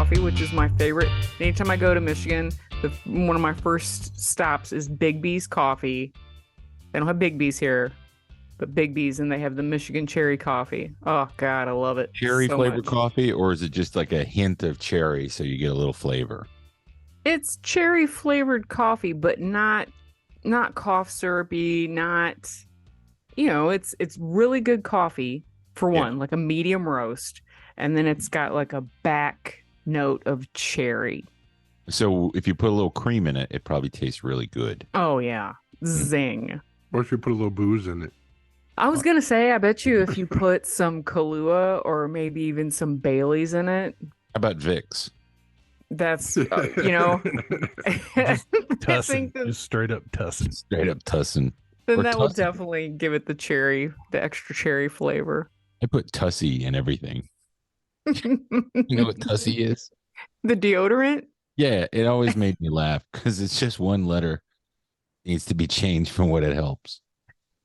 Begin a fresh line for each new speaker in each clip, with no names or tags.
coffee, which is my favorite. Anytime I go to Michigan, one of my first stops is Big B's Coffee. They don't have Big B's here, but Big B's, and they have the Michigan cherry coffee. Oh God, I love it.
Cherry
so
flavored
much.
coffee, or is it just like a hint of cherry so you get a little flavor?
It's cherry flavored coffee, but not cough syrupy, not, it's really good coffee for one, like a medium roast, and then it's got like a back note of cherry.
So if you put a little cream in it, it probably tastes really good.
Oh yeah. Zing.
Or if you put a little booze in it.
I was gonna say, I bet you if you put some Kahlua or maybe even some Baileys in it.
How about Vicks?
That's I think
just straight up Tussin.
Straight up Tussin.
Then
Or
that will
Tussin.
definitely give it the extra cherry flavor.
I put Tussie in everything. You know what Tussie is?
The deodorant?
Yeah, it always made me laugh because it's just one letter. Needs to be changed from what it helps.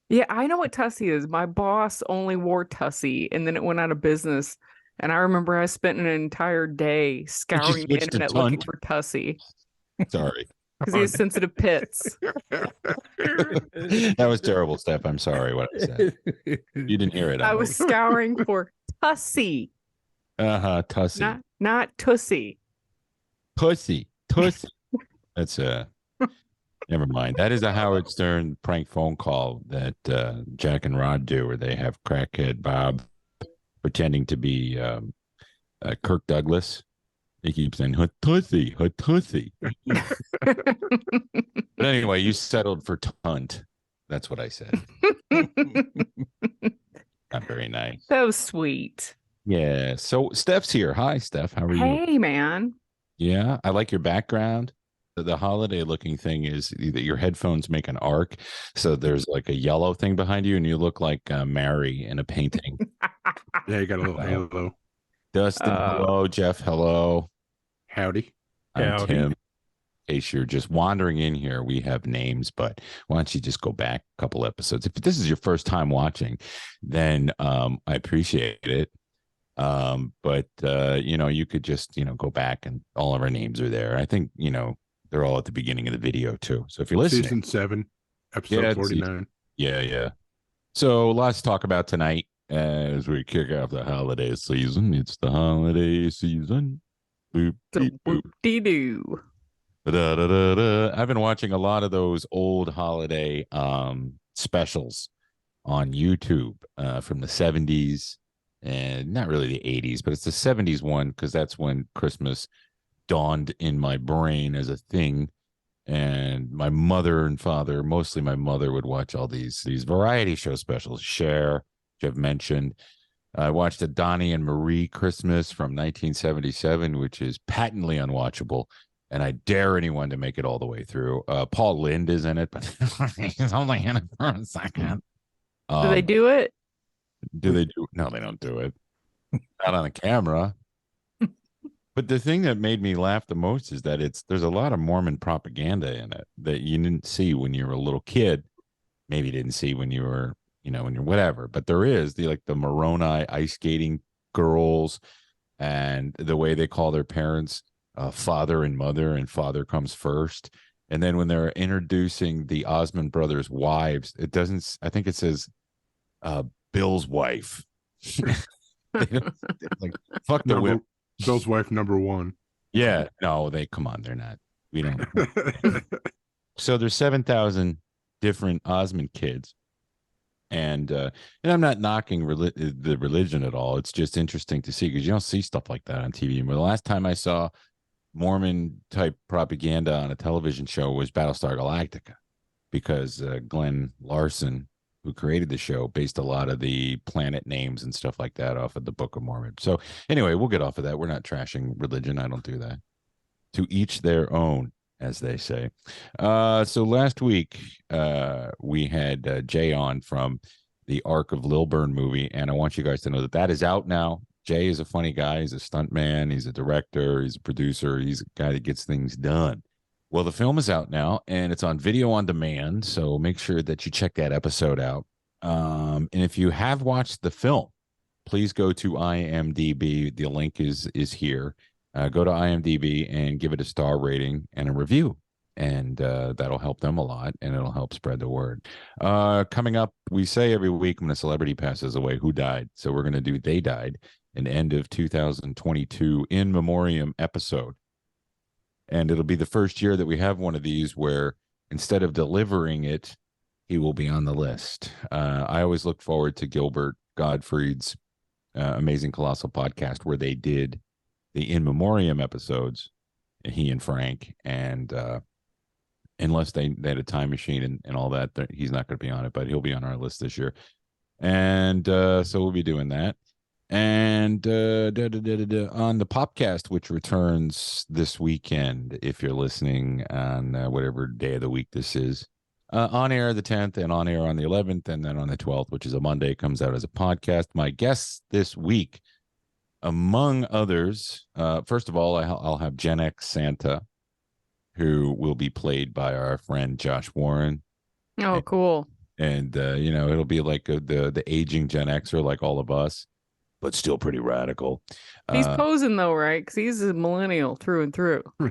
Yeah, I know what Tussie is. My boss only wore Tussie, and then it went out of business. And I remember I spent an entire day scouring the
switched to
internet looking
Tunt?
for Tussie
Sorry.
because he has sensitive pits.
That was terrible, Steph. I'm sorry what I said. You didn't hear it.
I was scouring for Tussie,
Tussie.
not Tussie.
Pussy. That's never mind. That is a Howard Stern prank phone call that Jack and Rod do, where they have crackhead Bob pretending to be Kirk Douglas. He keeps saying "her tussy." But anyway, you settled for Tunt. That's what I said. Not very nice.
So sweet.
Yeah. So Steph's here. Hi, Steph. How are you?
Hey, man.
Yeah, I like your background. The holiday looking thing is that your headphones make an arc. So there's like a yellow thing behind you, and you look like Mary in a painting.
Yeah, you got a little halo.
Dustin, hello. Jeff, hello.
Howdy.
I'm Tim. In case you're just wandering in here, we have names, but why don't you just go back a couple episodes? If this is your first time watching, then I appreciate it. But you could just, go back and all of our names are there. I think, they're all at the beginning of the video too. So if you're listening.
Season 7, episode 49.
Yeah. So lots to talk about tonight as we kick off the holiday season. It's the holiday season. Boop, beep, boop.
Dee-doo.
I've been watching a lot of those old holiday specials on YouTube from the 70s. And not really the 80s, but it's the 70s one because that's when Christmas dawned in my brain as a thing. And my mother and father, mostly my mother, would watch all these variety show specials. Cher, which I've mentioned. I watched a Donny and Marie Christmas from 1977, which is patently unwatchable. And I dare anyone to make it all the way through. Paul Lynde is in it, but he's only in it for a second.
Do they do it?
Do they do? No, they don't do it. Not on the camera. But the thing that made me laugh the most is that there's a lot of Mormon propaganda in it that you didn't see when you were a little kid. Maybe you didn't see when you were, when you're whatever. But there is the Moroni ice skating girls and the way they call their parents father and mother, and father comes first. And then when they're introducing the Osmond brothers' wives, it doesn't. I think it says Bill's wife. Fuck the whip.
Bill's wife number 1.
Yeah, no, come on, they're not. We don't. So there's 7,000 different Osmond kids, and I'm not knocking the religion at all. It's just interesting to see because you don't see stuff like that on TV. But the last time I saw Mormon type propaganda on a television show was Battlestar Galactica, because Glenn Larson, who created the show, based a lot of the planet names and stuff like that off of the Book of Mormon. So anyway, we'll get off of that. We're not trashing religion. I don't do that. To each their own, as they say. So last week, we had Jay on from the Ark of Lilburn movie, and I want you guys to know that is out now. Jay is a funny guy. He's a stuntman. He's a director. He's a producer. He's a guy that gets things done. Well, the film is out now, and it's on video on demand, so make sure that you check that episode out. And if you have watched the film, please go to IMDb. The link is here. go to IMDb and give it a star rating and a review. And that'll help them a lot, and it'll help spread the word. Coming up, we say every week when a celebrity passes away, who died. So we're going to do They Died, an end of 2022 in memoriam episode. And it'll be the first year that we have one of these where instead of delivering it, he will be on the list. I always look forward to Gilbert Gottfried's Amazing Colossal podcast where they did the in memoriam episodes, he and Frank, and unless they had a time machine and all that, he's not going to be on it, but he'll be on our list this year. And so we'll be doing that. And on the Popcast, which returns this weekend, if you're listening on whatever day of the week this is, on air the 10th and on air on the 11th, and then on the 12th, which is a Monday, comes out as a podcast. My guests this week, among others, first of all, I'll have GenX Santa, who will be played by our friend Josh Warren.
Oh, cool.
And it'll be like the aging Gen Xer, like all of us, but still pretty radical.
He's posing though, right? Because he's a millennial through and through.
He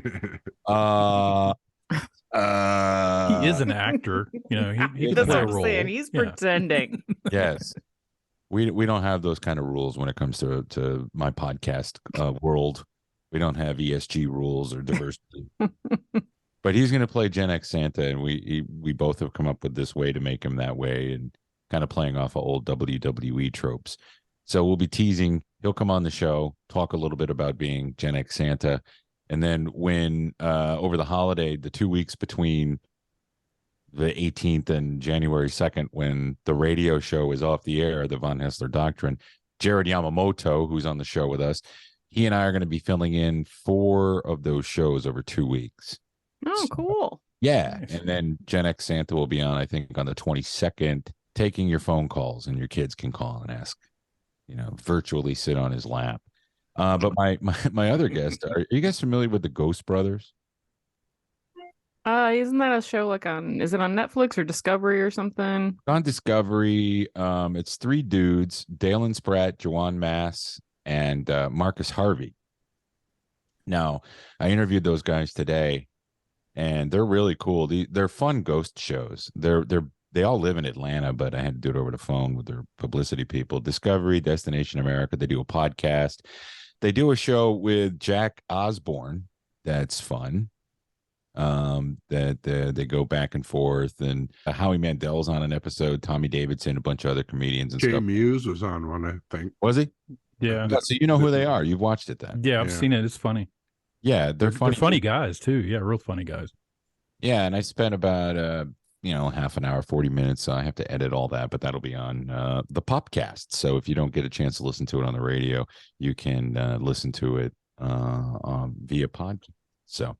is an actor. He
That's
can play
what
a
I'm saying.
role.
He's pretending.
Yes. We don't have those kind of rules when it comes to my podcast world. We don't have ESG rules or diversity. But he's going to play Gen X Santa, and we both have come up with this way to make him that way, and kind of playing off of old WWE tropes. So we'll be teasing. He'll come on the show, talk a little bit about being Gen X Santa, and then when over the holiday, the 2 weeks between the 18th and January 2nd, when the radio show is off the air, the Von Hessler Doctrine, Jared Yamamoto, who's on the show with us, he and I are going to be filling in 4 of those shows over 2 weeks.
Oh, cool.
Yeah. And then Gen X Santa will be on, I think, on the 22nd, taking your phone calls, and your kids can call and ask, virtually sit on his lap. But my other guest, are you guys familiar with the Ghost Brothers?
Isn't that a show is it on Netflix or Discovery or something?
On Discovery. It's 3 dudes, Dalen Spratt, Joanne Mass, and Marcus Harvey. Now, I interviewed those guys today, and they're really cool. They're fun ghost shows. They all live in Atlanta, but I had to do it over the phone with their publicity people. Discovery, Destination America. They do a podcast. They do a show with Jack Osborne. That's fun. That they go back and forth, and Howie Mandel's on an episode. Tommy Davidson, a bunch of other comedians and
Jay
stuff.
Muse was on one, I think.
Was he?
Yeah.
So you know who they are. You've watched it then.
Yeah, I've seen it. It's funny.
Yeah, they're funny.
They're funny guys too. Yeah, real funny guys.
Yeah, and I spent about half an hour, 40 minutes. So I have to edit all that, but that'll be on the Popcast. So if you don't get a chance to listen to it on the radio, you can listen to it via podcast. So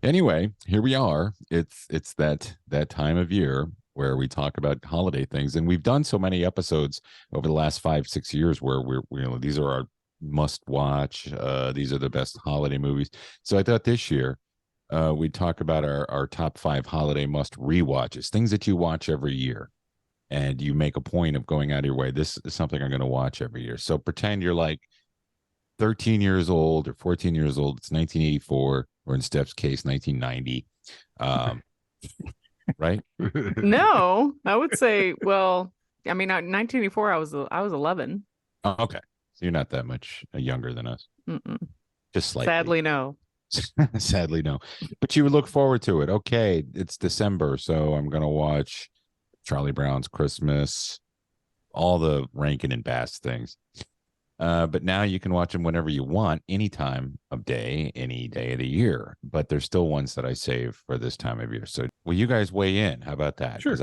anyway, here we are. It's that time of year where we talk about holiday things, and we've done so many episodes over the last 5-6 years where we're these are our must watch. These are the best holiday movies. So I thought this year we'd talk about our top 5 holiday must rewatches, things that you watch every year, and you make a point of going out of your way. This is something I'm going to watch every year. So pretend you're like 13 years old or 14 years old. It's 1984, or in Steph's case, 1990. Right?
No, I would say, 1984, I was 11.
Oh, okay. So you're not that much younger than us.
Mm-mm.
Just slightly.
Sadly, no.
Sadly, no. But you would look forward to it. Okay, it's December, so I'm going to watch Charlie Brown's Christmas, all the Rankin and Bass things. But now you can watch them whenever you want, any time of day, any day of the year. But there's still ones that I save for this time of year. So will you guys weigh in? How about that?
Sure.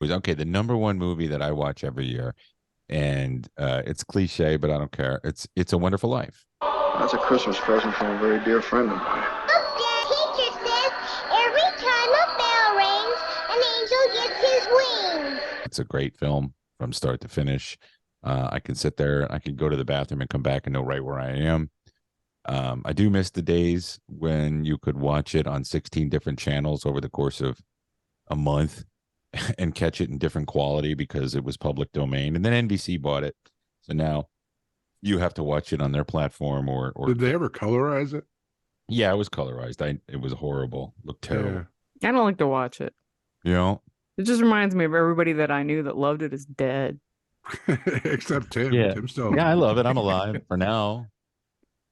Okay, the number one movie that I watch every year, and it's cliche, but I don't care. It's A Wonderful Life.
That's a Christmas present from a very dear friend of mine.
Look, Dad, teacher says every time a bell rings, an angel gets his wings.
It's a great film from start to finish. I can sit there, I can go to the bathroom and come back and know right where I am. I do miss the days when you could watch it on 16 different channels over the course of a month and catch it in different quality because it was public domain. And then NBC bought it. So now you have to watch it on their platform or
Did they ever colorize it?
Yeah, it was colorized. It was horrible. Looked terrible.
I don't like to watch it.
You know?
It just reminds me of everybody that I knew that loved it is dead.
Except Tim.
Yeah.
Tim's still.
Yeah, I love it. I'm alive for now.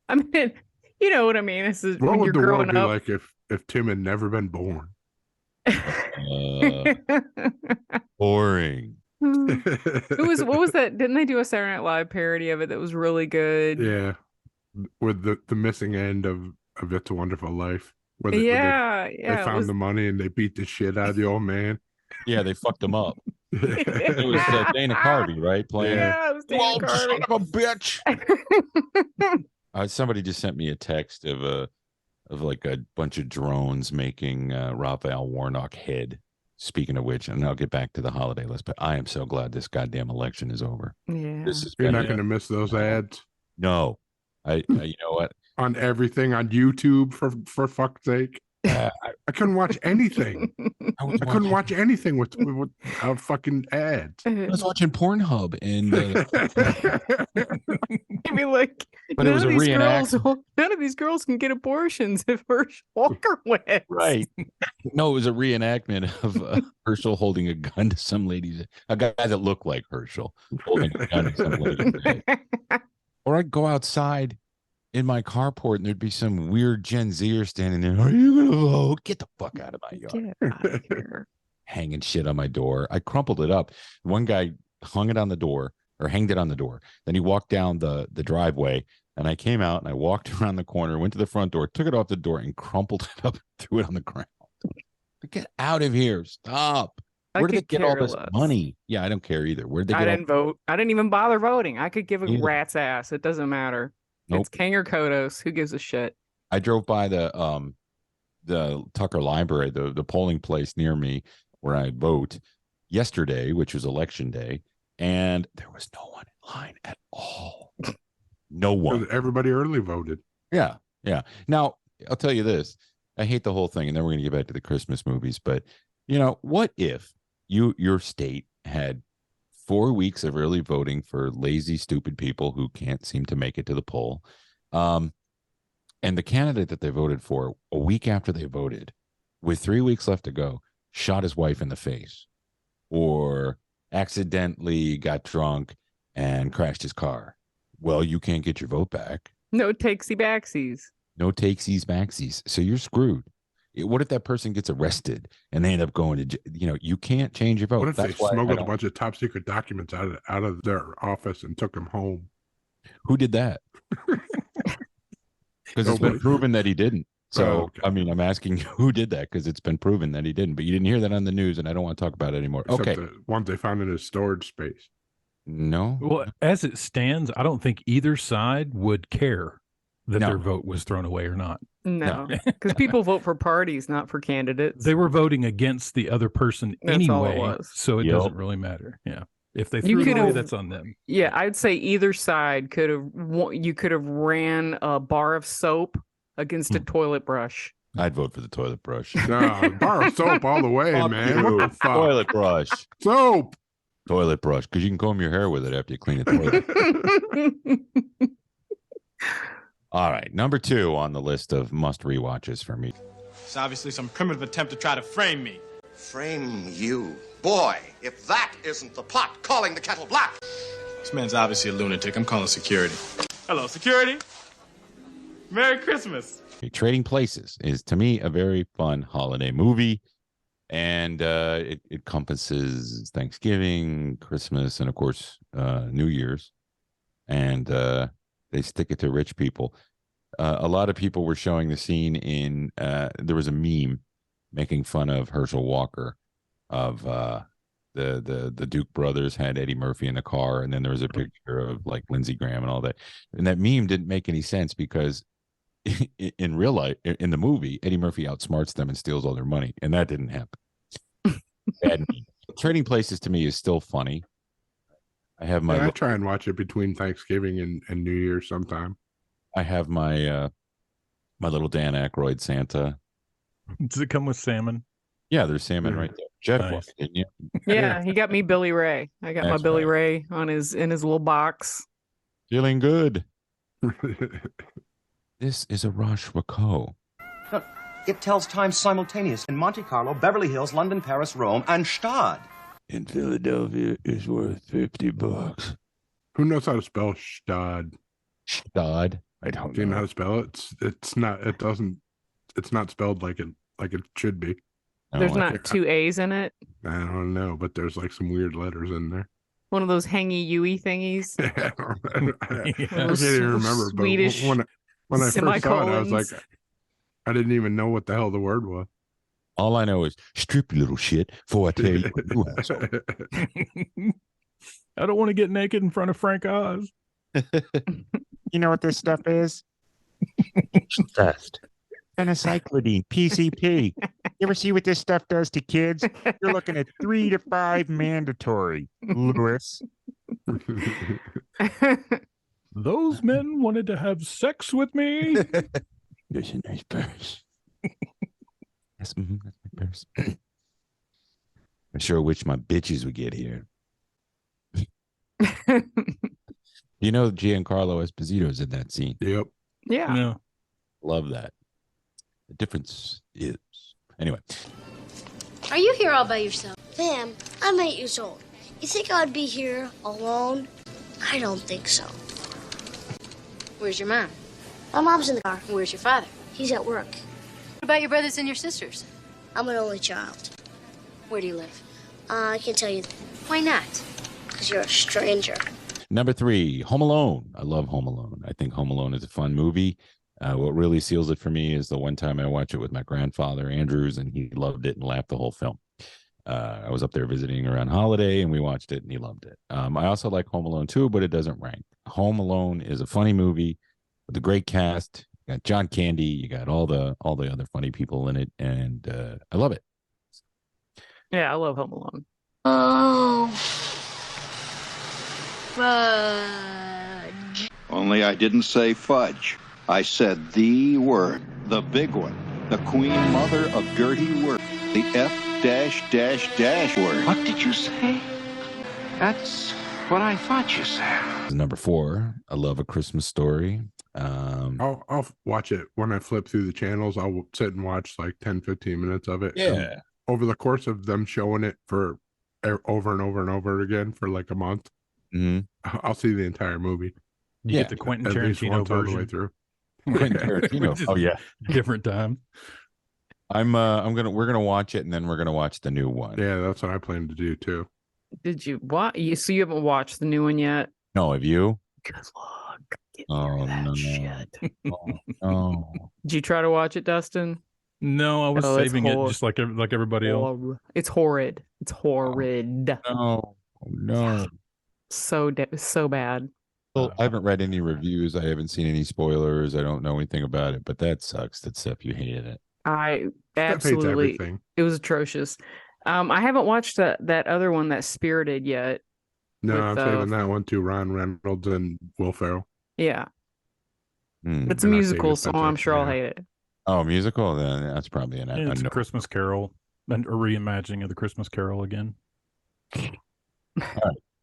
I mean, you know what I mean. This is
What
when
would
you're
the world
growing
be
up.
like if Tim had never been born?
Boring.
What was that? Didn't they do a Saturday Night Live parody of it that was really good?
Yeah, with the missing end of It's a Wonderful Life. Where they found the money and they beat the shit out of the old man.
Yeah, they fucked him up. It was Dana Carvey, right? Playing.
Yeah, it was Dana Carvey.
Son of a bitch. Somebody just sent me a text of like a bunch of drones making Raphael Warnock head. Speaking of which, and I'll get back to the holiday list, but I am so glad this goddamn election is over.
Yeah.
You're not going to miss those ads.
No, you know what?
On everything on YouTube for fuck's sake. I couldn't watch anything. I couldn't watch anything with fucking ads.
I was watching Pornhub and
I mean, like,
but it was a reenactment.
None of these girls can get abortions if Herschel Walker wins.
Right. No, it was a reenactment of Herschel holding a gun to some lady, a guy that looked like Herschel holding a gun to some lady. Or I'd go outside in my carport and there'd be some weird Gen Zer standing there. Are you going to vote? Get the fuck out of my yard.
Get out of here.
Hanging shit on my door. I crumpled it up. One guy hung it on the door or hanged it on the door. Then he walked down the driveway and I came out and I walked around the corner, went to the front door, took it off the door and crumpled it up and threw it on the ground. Get out of here. Stop. Where did they get all this money? Yeah, I don't care either. Where did they get
I didn't vote. I didn't even bother voting. I could give a rat's ass. It doesn't matter.
Nope.
It's King or Kodos. Who gives a shit?
I drove by the Tucker Library, the polling place near me where I vote yesterday, which was election day, and there was no one in line at all. No one.
Everybody early voted.
Yeah, yeah. Now I'll tell you this: I hate the whole thing, and then we're going to get back to the Christmas movies. But you know, what if your state had 4 weeks of early voting for lazy, stupid people who can't seem to make it to the poll. And the candidate that they voted for a week after they voted, with 3 weeks left to go, shot his wife in the face or accidentally got drunk and crashed his car. Well, you can't get your vote back.
No takesy backsies.
No takesies backsies. So you're screwed. What if that person gets arrested and they end up going to, you can't change your vote.
What if they smuggled a bunch of top secret documents out of their office and took them home?
Who did that? Because it's been proven that he didn't. So,
okay.
I mean, I'm asking you who did that because it's been proven that he didn't, but you didn't hear that on the news and I don't want to talk about it anymore.
Except
okay.
The ones they found in his storage space.
No.
Well, as it stands, I don't think either side would care that their vote was thrown away or not.
No, because people vote for parties, not for candidates.
They were voting against the other person anyway, so it doesn't really matter. Yeah, if they threw it away, that's on them.
Yeah, I'd say either side could have. You could have ran a bar of soap against a toilet brush.
I'd vote for the toilet brush.
No, bar of soap all the way, man. What the fuck?
Toilet brush.
Soap.
Toilet brush, because you can comb your hair with it after you clean the toilet. All right, number 2 on the list of must rewatches for me.
It's obviously some primitive attempt to try to frame me.
Frame you? Boy, if that isn't the pot calling the kettle black.
This man's obviously a lunatic. I'm calling security. Hello, security. Merry Christmas.
Trading Places is, to me, a very fun holiday movie. And it encompasses Thanksgiving, Christmas, and, of course, New Year's. And they stick it to rich people. A lot of people were showing the scene in there was a meme making fun of Herschel Walker of the Duke brothers had Eddie Murphy in the car, and then there was a picture of like Lindsey Graham and all that. And that meme didn't make any sense because in real life, in the movie, Eddie Murphy outsmarts them and steals all their money, and that didn't happen. Bad meme. Trading Places to me is still funny. I have my.
I try and watch it between Thanksgiving and New Year's sometime.
I have my my little Dan Aykroyd Santa.
Does it come with salmon?
Yeah, there's salmon right there. Jeff,
Nice.
didn't you?
Yeah, he got me Billy Ray. I got my
That's
Billy
right.
Ray in his little box.
Feeling good. This is a Rochefoucauld.
Look, it tells time simultaneous in Monte Carlo, Beverly Hills, London, Paris, Rome, and Stad.
In Philadelphia is worth $50.
Who knows how to spell Stad?
Stad? I don't
Do you know
know.
how to spell it? It's not spelled like it should be.
No,
There's
I
not
can't-
2 A's in it.
I don't know, but there's like some weird letters in there.
One of those hangy Yui thingies.
I can't
Those
even remember. But
Swedish
when I first saw it, I was like,
semicolons.
I didn't even know what the hell the word was.
All I know is strip, you little shit, before I tell you. You asshole.
I don't want to get naked in front of Frank Oz.
You know what this stuff is? Dust. Phencyclidine, PCP. You ever see what this stuff does to kids? You're looking at 3 to 5 mandatory, Lewis.
Those men wanted to have sex with me.
There's a nice purse. That's my purse. I sure wish my bitches would get here. You know, Giancarlo Esposito's in that scene.
Yep.
Yeah.
No.
Love that. The difference is anyway.
Are you here all by yourself?
Ma'am, I'm 8 years old. You think I'd be here alone? I don't think so.
Where's your mom?
My mom's in the car.
Where's your father?
He's at work.
What about your brothers and your sisters?
I'm an only child.
Where do you live?
I can't tell you
Why not?
because you're a stranger.
Number 3, Home Alone. I love Home Alone. I think Home Alone is a fun movie. What really seals it for me is the one time I watched it with my grandfather, Andrews, and he loved it and laughed the whole film. I was up there visiting around holiday, and we watched it, and he loved it. I also like Home Alone 2, but it doesn't rank. Home Alone is a funny movie with a great cast. You got John Candy. You got all the other funny people in it, and I love it.
Yeah, I love Home Alone.
Oh. Fudge.
Only I didn't say fudge. I said the word, the big one, the queen mother of dirty word, the F-dash word.
What did you say? That's what I thought you said.
Number 4, I love A Christmas Story.
I'll watch it when I flip through the channels. I'll sit and watch like 10, 15 minutes of it.
Yeah.
Over the course of them showing it for over and over and over again for like a month, I'll see the entire movie.
You get the Quentin
at least
Tarantino
once all the
version.
way through.
Quentin Tarantino. Oh yeah,
different time.
We're gonna watch it, and then we're gonna watch the new one.
Yeah, that's what I plan to do too.
Did you what? So you haven't watched the new one yet?
No, have you?
Good luck.
Oh no. Oh, no.
Did you try to watch it, Dustin?
No, I was
Oh, it's
saving it just like everybody else.
It's horrid. It's horrid.
No, no.
So bad.
Well, I haven't read any reviews. I haven't seen any spoilers. I don't know anything about it, but that sucks. That Steph, you hated it.
I
Steph hates
absolutely.
everything.
It was atrocious. I haven't watched that other one, that Spirited, yet.
No,
with,
I'm saving that one too. Ron Reynolds and Will Ferrell.
Yeah. It's a
And
musical,
Octavia
so
Spencer,
I'm sure I'll
yeah.
hate it.
Oh, musical? Then that's probably an.
Yeah, it's a Christmas Carol, and a reimagining of the Christmas Carol again.
All right.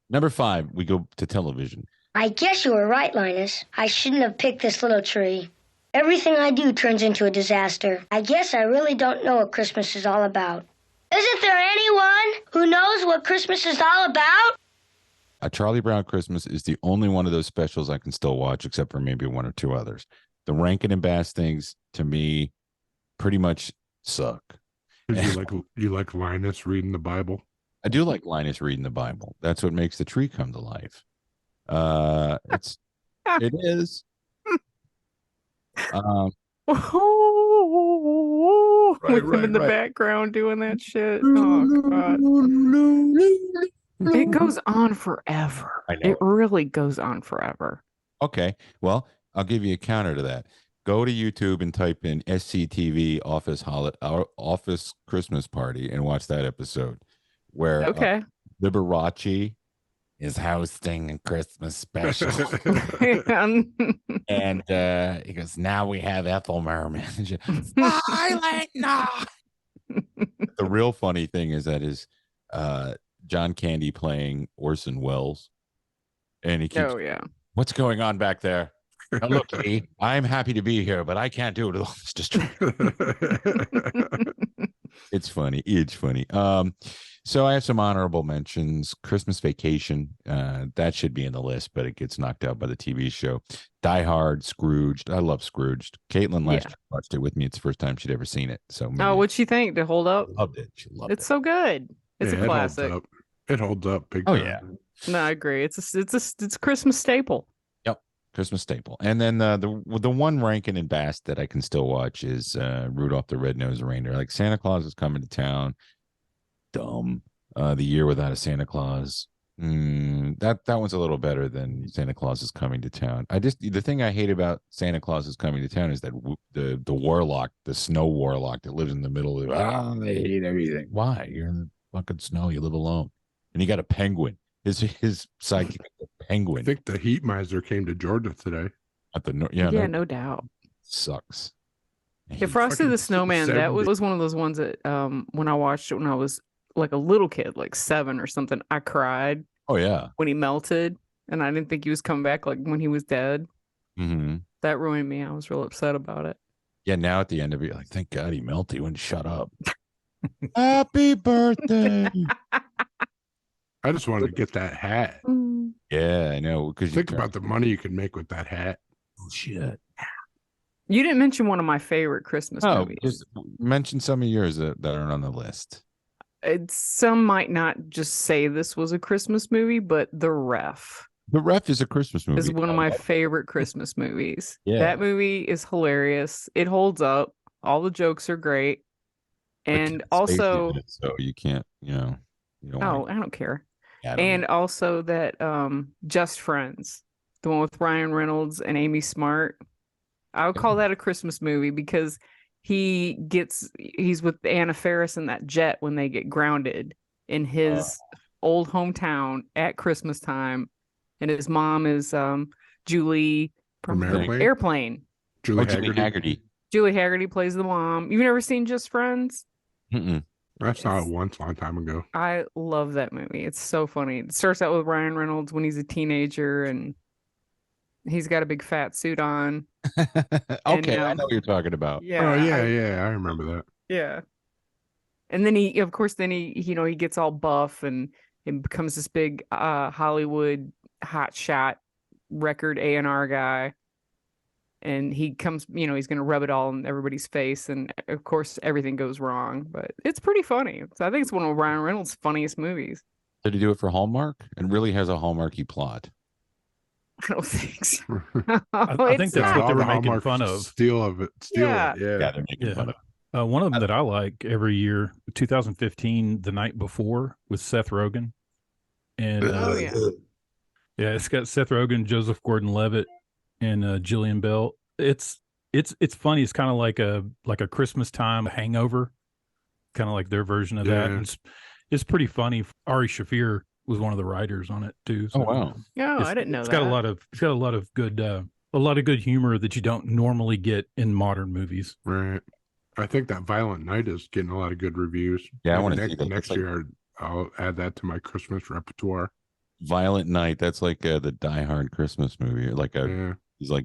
Number 5, we go to television.
I guess you were right, Linus. I shouldn't have picked this little tree. Everything I do turns into a disaster. I guess I really don't know what Christmas is all about. Isn't there anyone who knows what Christmas is all about?
A Charlie Brown Christmas is the only one of those specials I can still watch, except for maybe 1 or 2 others. The Rankin and Bass things, to me, pretty much suck.
You like Linus reading the Bible?
I do like Linus reading the Bible. That's what makes the tree come to life. It is.
With them in the background doing that shit. Oh god. It goes on forever.
I know.
It really goes on forever.
Okay. Well, I'll give you a counter to that. Go to YouTube and type in SCTV Office Christmas Party and watch that episode where Liberace is hosting a Christmas special. And he goes, now we have Ethel Merman. Silent night. The real funny thing is that is John Candy playing Orson Welles, and he keeps, what's going on back there? Now, look, Lee, I'm happy to be here, but I can't do it with all this distraction. It's funny. It's funny. So I have some honorable mentions. Christmas Vacation. That should be in the list, but it gets knocked out by the TV show. Die Hard, Scrooged. I love Scrooged. Caitlin last year watched it with me. It's the first time she'd ever seen it. So
what'd she think? Did it hold up?
Loved it. She loved
it. So good. It's a classic.
It holds up. Big time.
Yeah.
No, I agree. It's a Christmas staple.
Christmas staple. And then the one Rankin and Bass that I can still watch is Rudolph the Red-Nosed Reindeer. Like Santa Claus is coming to town. Dumb. The Year Without a Santa Claus. That one's a little better than Santa Claus is Coming to Town. The thing I hate about Santa Claus is Coming to Town is that the warlock, the snow warlock that lives in the middle of I hate everything. Why? You're in the fucking snow. You live alone. And you got a penguin. His sidekick, a penguin.
I think the heat miser came to Georgia today.
At the
no doubt.
Sucks.
Yeah, Frosty the Snowman. That was one of those ones that when I watched it when I was like a little kid, like 7 or something, I cried.
Oh yeah.
When he melted, and I didn't think he was coming back. Like when he was dead.
Mm-hmm.
That ruined me. I was real upset about it.
Yeah. Now at the end of it, like, thank God he melted. He wouldn't shut up. Happy birthday.
I just wanted to get that hat.
Yeah, I know. Because
think about the money you could make with that hat.
Oh shit!
You didn't mention one of my favorite Christmas movies.
Just mention some of yours that aren't on the list.
Some might not just say this was a Christmas movie, but The Ref.
The Ref is a Christmas movie.
Is one of my favorite Christmas movies.
Yeah.
That movie is hilarious. It holds up. All the jokes are great, and also
so you can't, you don't
I don't care.
Yeah,
and also that Just Friends, the one with Ryan Reynolds and Amy Smart. I would call that a Christmas movie because he's with Anna Faris in that jet when they get grounded in his old hometown at Christmas time, and his mom is Julie
from
Airplane.
Julie
Haggerty.
Julie Haggerty plays the mom. You've never seen Just Friends?
Mm-mm.
I saw it once a long time ago.
I love that movie. It's so funny. It starts out with Ryan Reynolds when he's a teenager and he's got a big fat suit on.
Okay, I know what you're talking about.
Yeah.
Oh yeah, I remember that.
Yeah. And then he gets all buff and it becomes this big Hollywood hotshot record A&R guy. And he comes, he's going to rub it all in everybody's face. And of course, everything goes wrong, but it's pretty funny. So I think it's one of Ryan Reynolds' funniest movies.
Did he do it for Hallmark? It really has a Hallmarky plot.
I don't think so.
I think that's what they were making fun of.
Steal it.
Yeah, they're making fun of.
One of them that I like every year, 2015, The Night Before with Seth Rogen. And it's got Seth Rogen, Joseph Gordon-Levitt, and Jillian Bell. It's funny. It's kind of like a Christmas time hangover, kind of like their version of that. It's pretty funny. Ari Shaffir was one of the writers on it too. So
wow!
Oh, I didn't know that.
It's got a lot of good humor that you don't normally get in modern movies.
Right. I think that Violent Night is getting a lot of good reviews.
Yeah, I want to see that.
Next year. I'll add that to my Christmas repertoire.
Violent Night. That's like the Die Hard Christmas movie. He's like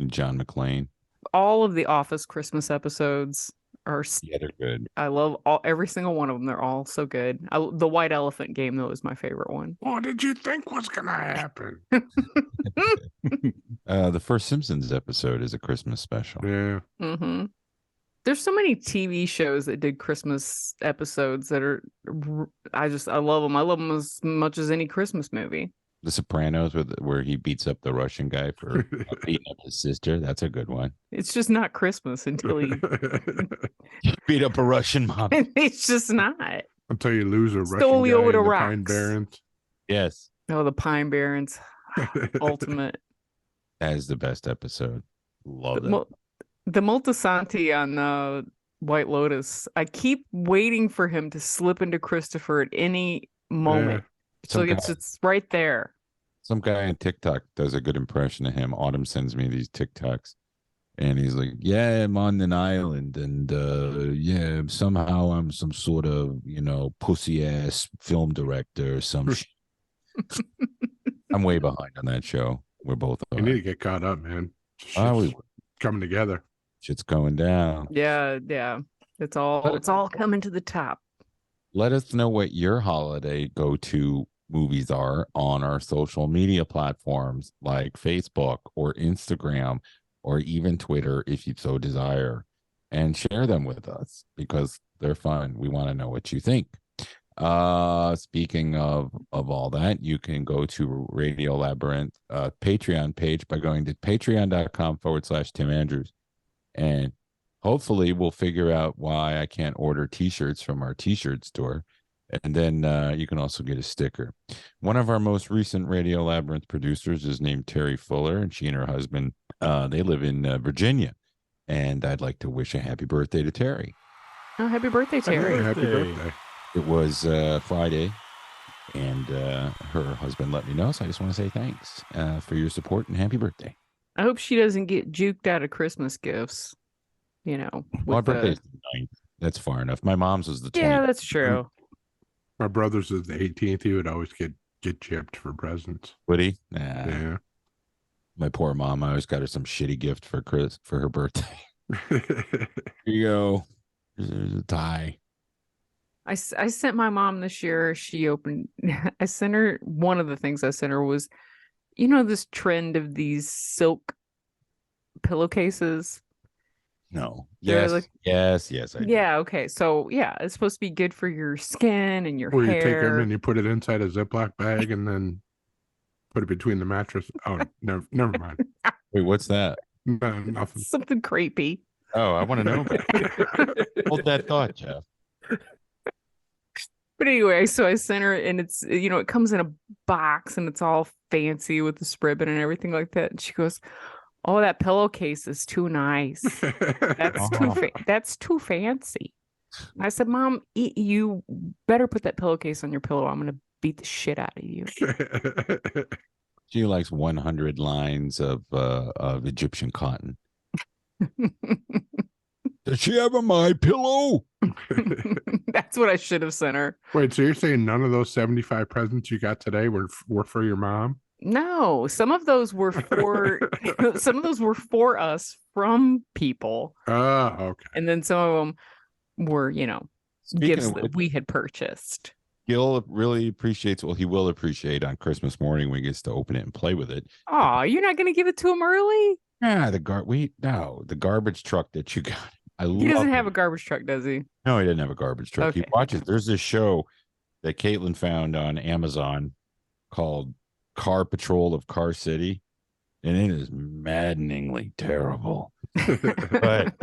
John McClane.
All of the Office Christmas episodes are
they're good.
I love every single one of them. They're all so good. The White Elephant Game though is my favorite one.
What did you think was gonna happen?
The first Simpsons episode is a Christmas special.
Yeah.
Mm-hmm. There's so many TV shows that did Christmas episodes that are I love them. I love them as much as any Christmas movie.
The Sopranos, where he beats up the Russian guy for beating up his sister. That's a good one.
It's just not Christmas until he
beat up a Russian mom.
It's just not.
Until you lose a Russian
Stole
guy
over
in
to
the
rocks.
Pine Barrens.
Yes.
Oh, the Pine Barrens. Ultimate.
That is the best episode. Love it.
The Moltisanti on White Lotus. I keep waiting for him to slip into Christopher at any moment. So it's right there.
Some guy on TikTok does a good impression of him. Autumn sends me these TikToks, And he's like, yeah, I'm on an island, and yeah, somehow I'm some sort of, pussy ass film director or some shit. I'm way behind on that show. We're both
You need to get caught up, man. Shit's coming together.
Shit's going down.
Yeah. It's all coming to the top.
Let us know what your holiday go-to movies are on our social media platforms like Facebook or Instagram or even Twitter if you so desire, and share them with us because they're fun. We want to know what you think. Speaking of all that, you can go to Radio Labyrinth Patreon page by going to patreon.com/Tim Andrews, and hopefully we'll figure out why I can't order t-shirts from our t-shirt store. And then you can also get a sticker. One of our most recent Radio Labyrinth producers is named Terry Fuller, and she and her husband, they live in Virginia. And I'd like to wish a happy birthday to Terry.
Oh, happy birthday, Terry.
Happy birthday.
It was Friday, and her husband let me know. So I just want to say thanks for your support and happy birthday.
I hope she doesn't get juked out of Christmas gifts.
My birthday's the 9th. That's far enough. My mom's was the 20th.
Yeah, that's true.
My brother's is the 18th. He would always get chipped for presents.
Would he? Nah.
Yeah.
My poor mom, I always got her some shitty gift for her birthday. Here you go. There's a tie.
I sent my mom this year. I sent her, one of the things I sent her was, this trend of these silk pillowcases.
No.
Yes.
Yes. I do.
Yeah. Okay. So yeah, it's supposed to be good for your skin and your
Where
hair.
you take them and you put it inside a Ziploc bag and then put it between the mattress. Oh, never mind.
Wait, what's that?
No, nothing.
Something creepy.
Oh, I want to know about it. Hold that thought, Jeff.
But anyway, so I sent her, and it's, it comes in a box and it's all fancy with the spribbon and everything like that. And she goes, "Oh, that pillowcase is too nice. That's too fancy." And I said, "Mom, you better put that pillowcase on your pillow. I'm going to beat the shit out of you."
She likes 100 lines of Egyptian cotton. Does she have a My Pillow?
That's what I should have sent her.
Wait, so you're saying none of those 75 presents you got today were for your mom?
No, some of those were for us from people.
Oh, okay.
And then some of them were, gifts that we had purchased.
Gil really appreciates, he will appreciate on Christmas morning when he gets to open it and play with it.
Oh, you're not going to give it to him early?
Yeah, the garbage truck that you got.
He doesn't have a garbage truck, does he?
No, he didn't have a garbage truck.
Okay.
He watches. There's this show that Caitlin found on Amazon called Car Patrol of Car City, and it is maddeningly terrible. But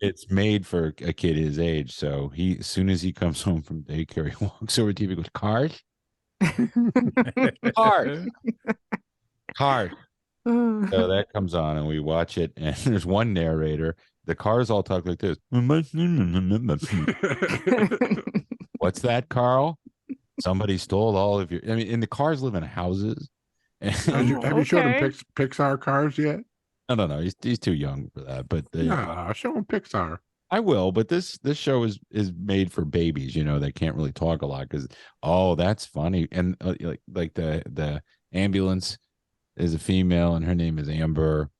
it's made for a kid his age. So as soon as he comes home from daycare, he walks over to TV and goes, "Cars? Cars." So that comes on and we watch it, and there's one narrator. The cars all talk like this. What's that, Carl? Somebody stole all of your. And the cars live in houses.
Have you showed him Pixar cars yet?
No. He's too young for that. But
show him Pixar.
I will. But this show is made for babies. They can't really talk a lot because that's funny. And like the ambulance is a female, and her name is Amber.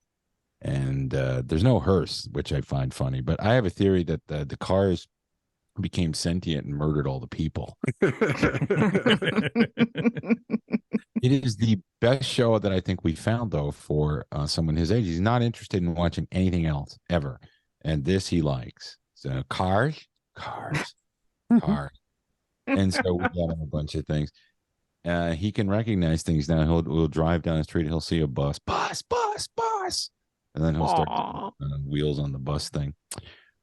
And there's no hearse, which I find funny. But I have a theory that the cars became sentient and murdered all the people. It is the best show that I think we found, though, for someone his age. He's not interested in watching anything else ever. And this he likes. So cars. And so we got him a bunch of things. He can recognize things now. He'll drive down the street. He'll see a bus. And then he'll start wheels on the bus thing.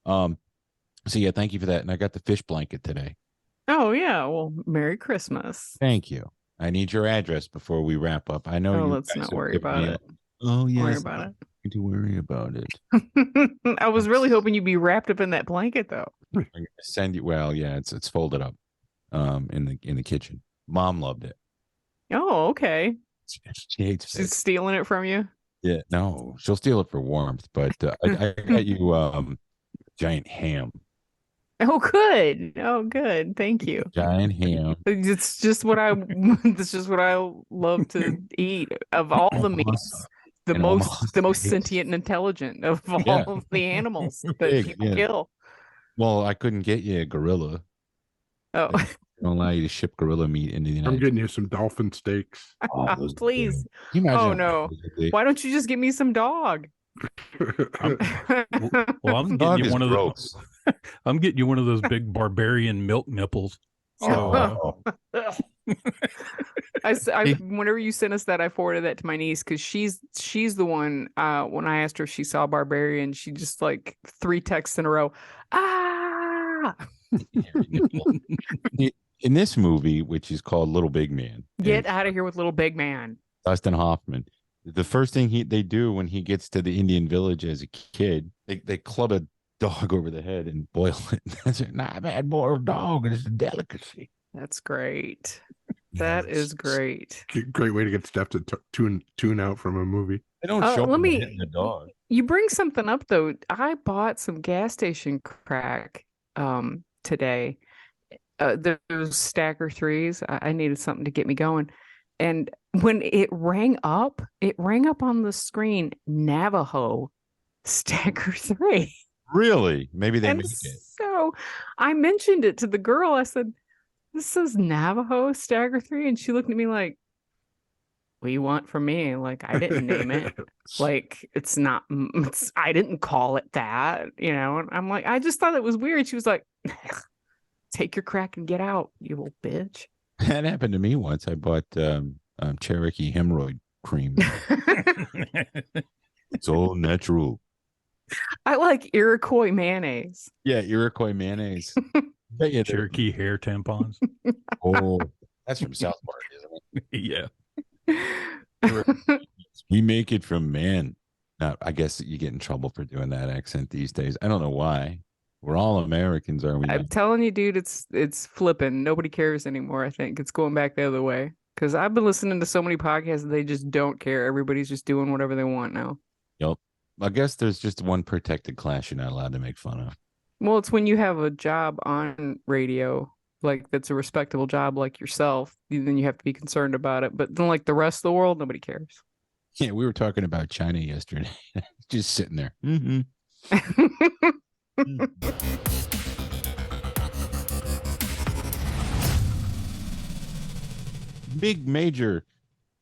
So yeah, thank you for that. And I got the fish blanket today.
Oh yeah. Well, Merry Christmas.
Thank you. I need your address before we wrap up. I know.
Let's not worry about it.
Oh yes.
Worry about it.
Need to worry about it.
I was really hoping you'd be wrapped up in that blanket, though.
I'm gonna send you. Well, yeah, it's folded up, in the kitchen. Mom loved it.
Oh, okay.
She hates fish.
She's stealing it from you.
Yeah, no, she'll steal it for warmth, but I got you giant ham.
Oh, good. Oh, good. Thank you.
Giant ham.
It's just what I. It's just what I love to eat of all the meats. The most sentient and intelligent of all of the animals that people kill.
Well, I couldn't get you a gorilla.
Oh,
They don't allow you to ship gorilla meat into the United
I'm getting you some dolphin steaks.
Please.
Can you imagine
Oh no! Why don't you just give me some dog?
I'm getting you one of those. I'm getting you one of those big barbarian milk nipples. So,
whenever you sent us that, I forwarded that to my niece because she's the one. When I asked her if she saw Barbarian, she just like 3 texts in a row. Ah!
In this movie, which is called Little Big Man,
Get out of here with Little Big Man.
Dustin Hoffman. The first thing they do when he gets to the Indian village as a kid, they club a dog over the head and boil it. That's not a bad boiled dog, and it's a delicacy.
That's great. That is great.
Great way to get Steph to tune out from a movie.
They don't show me hitting the dog.
You bring something up though. I bought some gas station crack today. Those Stacker 3s. I needed something to get me going. And when it rang up on the screen, Navajo Stacker 3.
Really? Maybe they make it.
So I mentioned it to the girl. I said, "This says Navajo Stacker 3," and she looked at me like, "What do you want from me?" Like, I didn't name it. Like, it's not. I didn't call it that. You know. And I'm like, I just thought it was weird. She was like, "Take your crack and get out, you little bitch."
That happened to me once. I bought Cherokee hemorrhoid cream. It's all natural.
I like Iroquois mayonnaise.
Yeah, Iroquois mayonnaise.
Cherokee hair tampons.
Oh, that's from South Park, isn't
it?
Yeah. We make it from man. Now, I guess you get in trouble for doing that accent these days. I don't know why. We're all Americans, are we?
I'm telling you, dude, it's flipping. Nobody cares anymore. I think it's going back the other way. Because I've been listening to so many podcasts, they just don't care. Everybody's just doing whatever they want now.
Yep. I guess there's just one protected class you're not allowed to make fun of.
Well, it's when you have a job on radio, like that's a respectable job like yourself, then you have to be concerned about it. But then like the rest of the world, nobody cares.
Yeah, we were talking about China yesterday. Just sitting there. Mm-hmm. Big major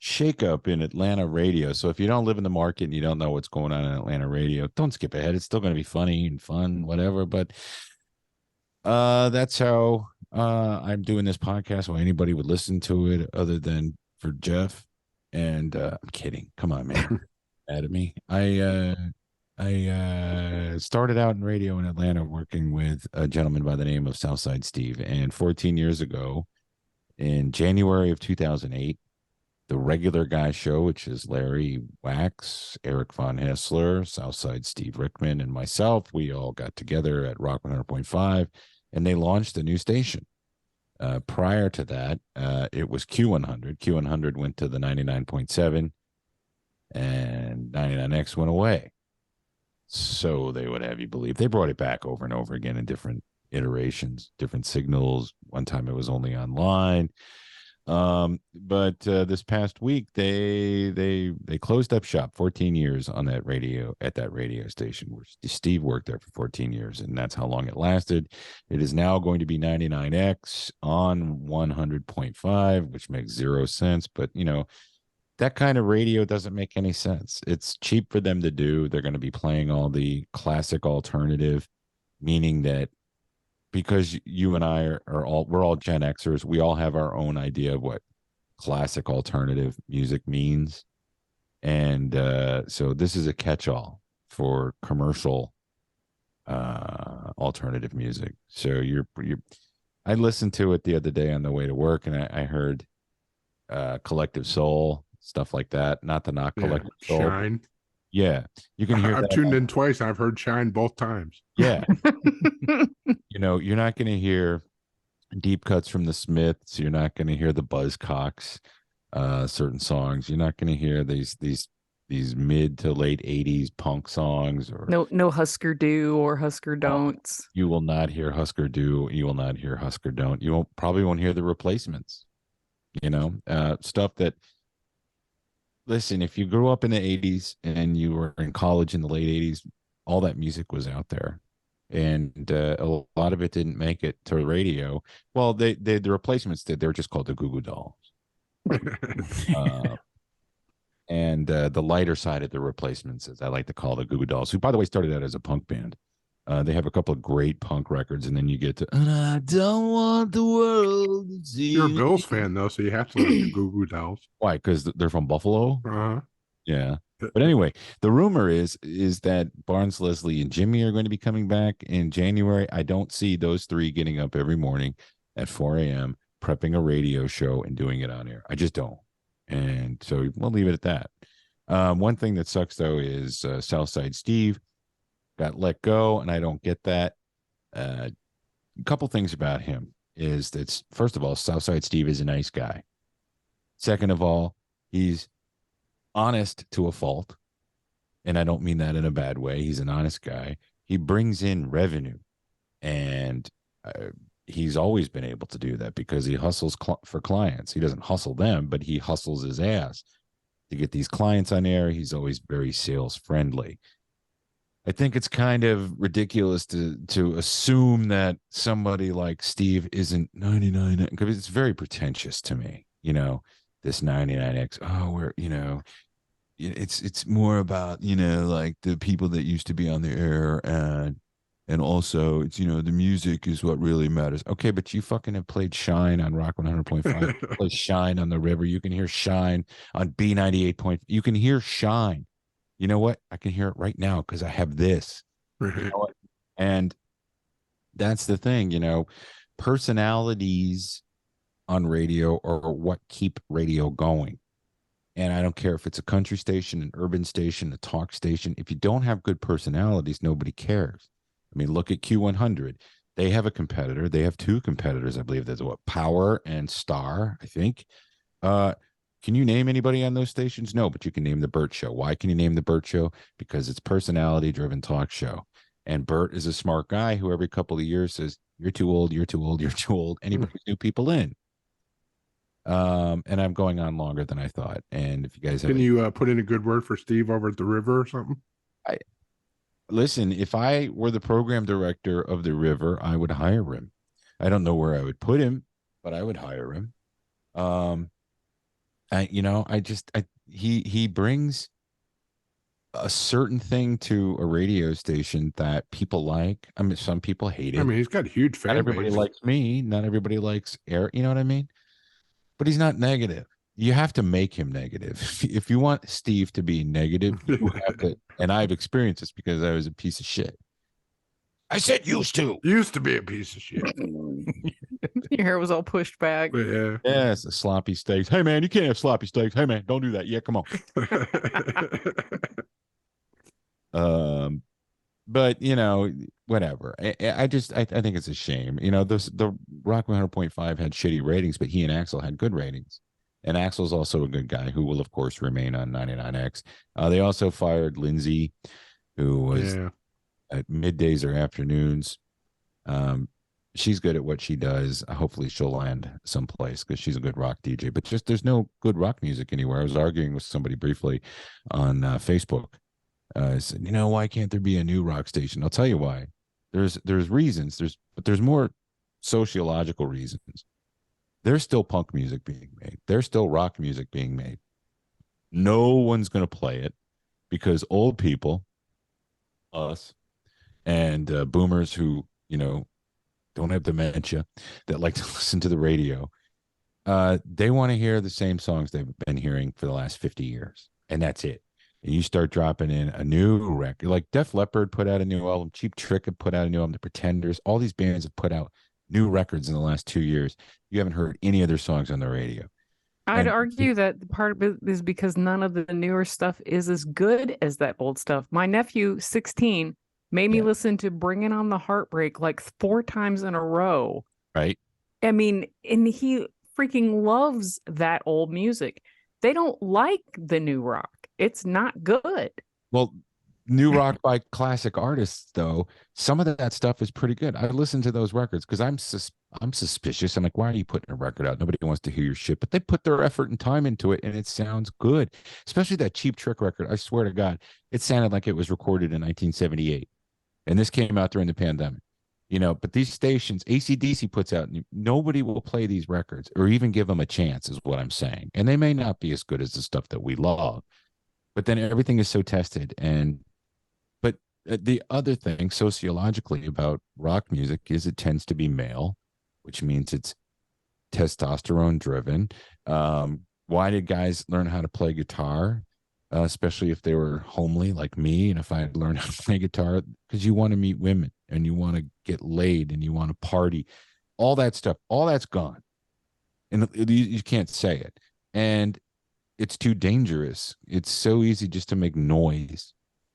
shakeup in Atlanta radio. So if you don't live in the market and you don't know what's going on in Atlanta radio, don't skip ahead. It's still going to be funny and fun, whatever. But that's how I'm doing this podcast. Why anybody would listen to it other than for Jeff. And I'm kidding. Come on, man. Mad at me. I started out in radio in Atlanta working with a gentleman by the name of Southside Steve. And 14 years ago, in January of 2008, the Regular Guy Show, which is Larry Wax, Eric Von Hessler, Southside Steve Rickman, and myself, we all got together at Rock 100.5, and they launched a new station. Prior to that, it was Q100. Q100 went to the 99.7, and 99X went away. So they would have you believe. They brought it back over and over again in different iterations, different signals. One time it was only online. But this past week they closed up shop. 14 years on that radio, at that radio station where Steve worked there for 14 years, and that's how long it lasted. It is now going to be 99X on 100.5, which makes 0 sense, but you know, that kind of radio doesn't make any sense. It's cheap for them to do. They're going to be playing all the classic alternative, meaning that because you and I we're all Gen Xers, we all have our own idea of what classic alternative music means. And so this is a catch-all for commercial alternative music. So I listened to it the other day on the way to work, and I heard Collective Soul, stuff like that. Not to knock Collective Soul.
Shine.
Yeah, you can hear.
I've tuned in twice. I've heard Shine both times.
Yeah. You know, you're not going to hear deep cuts from the Smiths. You're not going to hear the Buzzcocks, certain songs. You're not going to hear these these mid to late 80s punk songs, or
no Husker Du or Husker Don'ts.
You will not hear Husker Du. You will not hear Husker Don't. You probably won't hear the Replacements. Stuff that, listen, if you grew up in the 80s and you were in college in the late 80s, all that music was out there. And a lot of it didn't make it to the radio. Well, the Replacements did. They were just called the Goo Goo Dolls. And the lighter side of the Replacements, as I like to call the Goo Goo Dolls, who, by the way, started out as a punk band. They have a couple of great punk records, and then you get to, and I don't want the world to see.
You're a Bills fan, though, so you have to like the Goo Goo Dolls.
Why? Because they're from Buffalo?
Uh-huh.
Yeah. But anyway, the rumor is that Barnes, Leslie, and Jimmy are going to be coming back in January. I don't see those three getting up every morning at 4 a.m., prepping a radio show and doing it on air. I just don't. And so we'll leave it at that. One thing that sucks, though, is Southside Steve got let go, and I don't get that. A couple things about him is that, first of all, Southside Steve is a nice guy. Second of all, he's honest to a fault, and I don't mean that in a bad way. He's an honest guy. He brings in revenue, and he's always been able to do that because he hustles for clients. He doesn't hustle them, but he hustles his ass to get these clients on air. He's always very sales friendly. I think it's kind of ridiculous to assume that somebody like Steve isn't 99, because it's very pretentious to me, this 99X. Oh, we're, it's more about, like the people that used to be on the air, and also it's, the music is what really matters. Okay, but you fucking have played Shine on Rock 100.5. Play Shine on the River. You can hear Shine on B98. You can hear Shine. You know what? I can hear it right now because I have this. You know what? And that's the thing, personalities on radio are what keep radio going. And I don't care if it's a country station, an urban station, a talk station. If you don't have good personalities, nobody cares. I mean, look at Q100. They have a competitor. They have two competitors, I believe. There's Power and Star, I think. Can you name anybody on those stations? No, but you can name the Burt Show. Why can you name the Burt Show? Because it's personality-driven talk show. And Burt is a smart guy who every couple of years says, you're too old, you're too old, you're too old. And he brings new people in. And I'm going on longer than I thought. And if you guys have...
Can you put in a good word for Steve over at the River or something?
Listen, if I were the program director of the River, I would hire him. I don't know where I would put him, but I would hire him. He brings a certain thing to a radio station that people like. I mean, some people hate it.
I mean, he's got a huge fan base.
Not everybody likes me. Not everybody likes Eric. You know what I mean? But he's not negative. You have to make him negative. If you want Steve to be negative, you have to. And I've experienced this because I was a piece of shit. I said used to
be a piece of shit.
Your hair was all pushed back.
Yeah.
Yes, sloppy steaks. Hey man, you can't have sloppy steaks. Hey man, don't do that. Yeah, come on. But whatever. I think it's a shame. The Rock 100.5 had shitty ratings, but he and Axel had good ratings. And Axel's also a good guy who will, of course, remain on 99X. They also fired Lindsay, who was at middays or afternoons. She's good at what she does. Hopefully she'll land someplace because she's a good rock DJ. But there's no good rock music anywhere. I was arguing with somebody briefly on Facebook. I said, why can't there be a new rock station? I'll tell you why. There's reasons. But there's more sociological reasons. There's still punk music being made. There's still rock music being made. No one's going to play it because old people, us, and boomers who, don't have dementia, that like to listen to the radio, they want to hear the same songs they've been hearing for the last 50 years. And that's it. And you start dropping in a new record. Like Def Leppard put out a new album. Cheap Trick had put out a new album. The Pretenders. All these bands have put out new records in the last 2 years. You haven't heard any of their songs on the radio.
I'd argue that part of it is because none of the newer stuff is as good as that old stuff. My nephew, 16, made me listen to Bringing on the Heartbreak like 4 times in a row.
Right.
I mean, and he freaking loves that old music. They don't like the new rock. it's not good.
Well, new rock by classic artists, though, some of that stuff is pretty good. I listen to those records because I'm suspicious. I'm like, why are you putting a record out? Nobody wants to hear your shit, but they put their effort and time into it, and it sounds good. Especially that Cheap Trick record. I swear to God, it sounded like it was recorded in 1978, and this came out during the pandemic. But these stations, AC/DC puts out, nobody will play these records or even give them a chance, is what I'm saying. And they may not be as good as the stuff that we love, but then everything is so tested. But the other thing sociologically about rock music is it tends to be male, which means it's testosterone driven. Why did guys learn how to play guitar? Especially if they were homely like me, and if I had learned how to play guitar, because you want to meet women and you want to get laid and you want to party, all that stuff, all that's gone, and you can't say it, and it's too dangerous. It's so easy just to make noise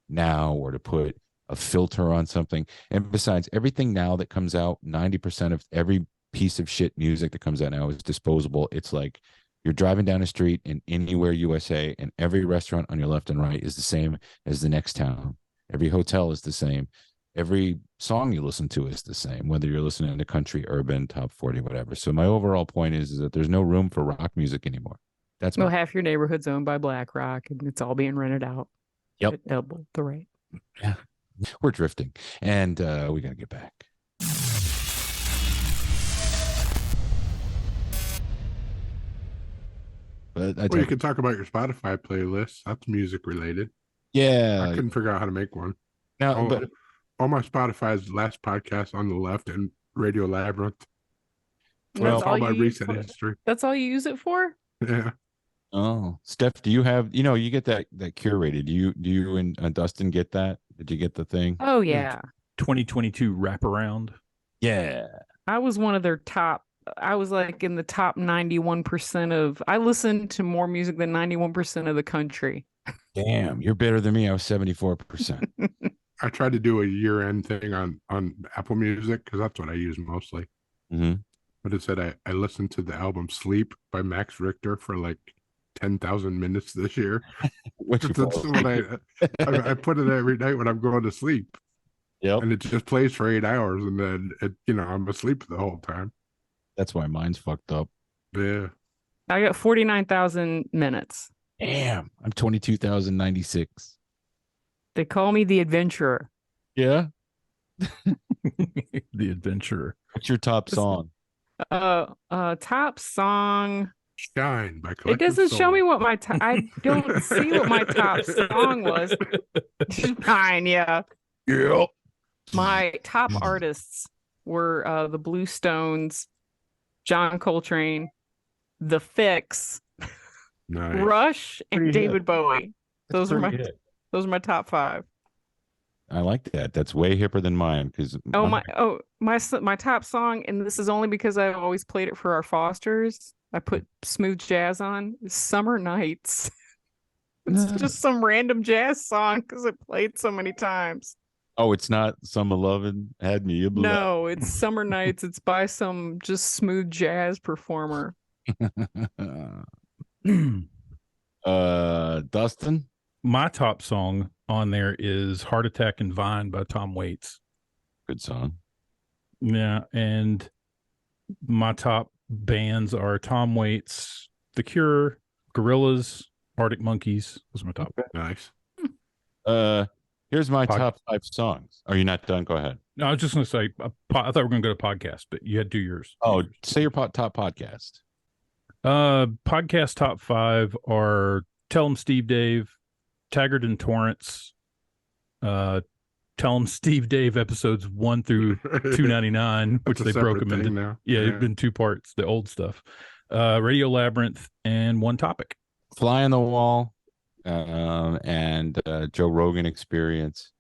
now or to put a filter on something. And besides, everything now that comes out, 90% of every piece of shit music that comes out now is disposable. It's like you're driving down a street in Anywhere USA, and every restaurant on your left and right is the same as the next town. Every hotel is the same. Every song you listen to is the same, whether you're listening to country, urban, top 40, whatever. So my overall point is that there's no room for rock music anymore. That's
half your neighborhood's owned by BlackRock, and it's all being rented out.
Yep.
At double the rate.
Yeah. We're drifting, and we got to get back.
But you can talk about your Spotify playlist. That's music related.
Yeah.
I couldn't figure out how to make one.
Now, but
all my Spotify's last podcast on the left and Radio Labyrinth.
Well,
that's all my recent history.
That's all you use it for?
Yeah.
Oh, Steph, do you have, you get that curated. Do you and Dustin get that? Did you get the thing?
Oh, yeah.
2022 wraparound.
Yeah.
I was one of their top. I was like in the top 91% of. I listened to more music than 91% of the country.
Damn, you're better than me. I was 74%.
I tried to do a year-end thing on Apple Music because that's what I use mostly.
Mm-hmm.
But it said I listened to the album "Sleep" by Max Richter for like 10,000 minutes this year. That's what I put it every night when I'm going to sleep.
Yep.
And it just plays for 8 hours, and then I'm asleep the whole time.
That's why mine's fucked up.
Yeah.
I got 49,000 minutes.
Damn, I'm 22,096.
They call me the adventurer.
Yeah.
The adventurer.
What's your top song?
Top song.
Shine by
Collective It doesn't Soul. Show me what my I don't see what my top song was. Shine, yeah.
Yeah.
My top artists were the Blue Stones, John Coltrane, The Fix,
nice.
Rush, and David Bowie. Those are my top 5.
I like that. That's way hipper than mine because
my top song, and this is only because I've always played it for our Fosters. I put smooth jazz on. Summer Nights. It's just some random jazz song because it played so many times.
Oh, it's not Summer Lovin' Had Me.
No, it's Summer Nights. It's by some just smooth jazz performer.
Dustin?
My top song on there is Heart Attack and Vine by Tom Waits.
Good song.
Yeah, and my top bands are Tom Waits, The Cure, Gorillaz, Arctic Monkeys. Those are my top.
Nice.
Here's my top 5 songs. Are you not done? Go ahead.
No, I was just going to say, I thought we were going to go to podcast, but you had to do yours.
Oh, say your top podcast.
Podcast top 5 are Tell 'em Steve Dave, Taggart and Torrance, Tell 'em Steve Dave episodes 1 through 299, which they broke them into.
Now.
Yeah, it's been 2 parts, the old stuff. Radio Labyrinth and One Topic.
Fly on the Wall. And Joe Rogan Experience,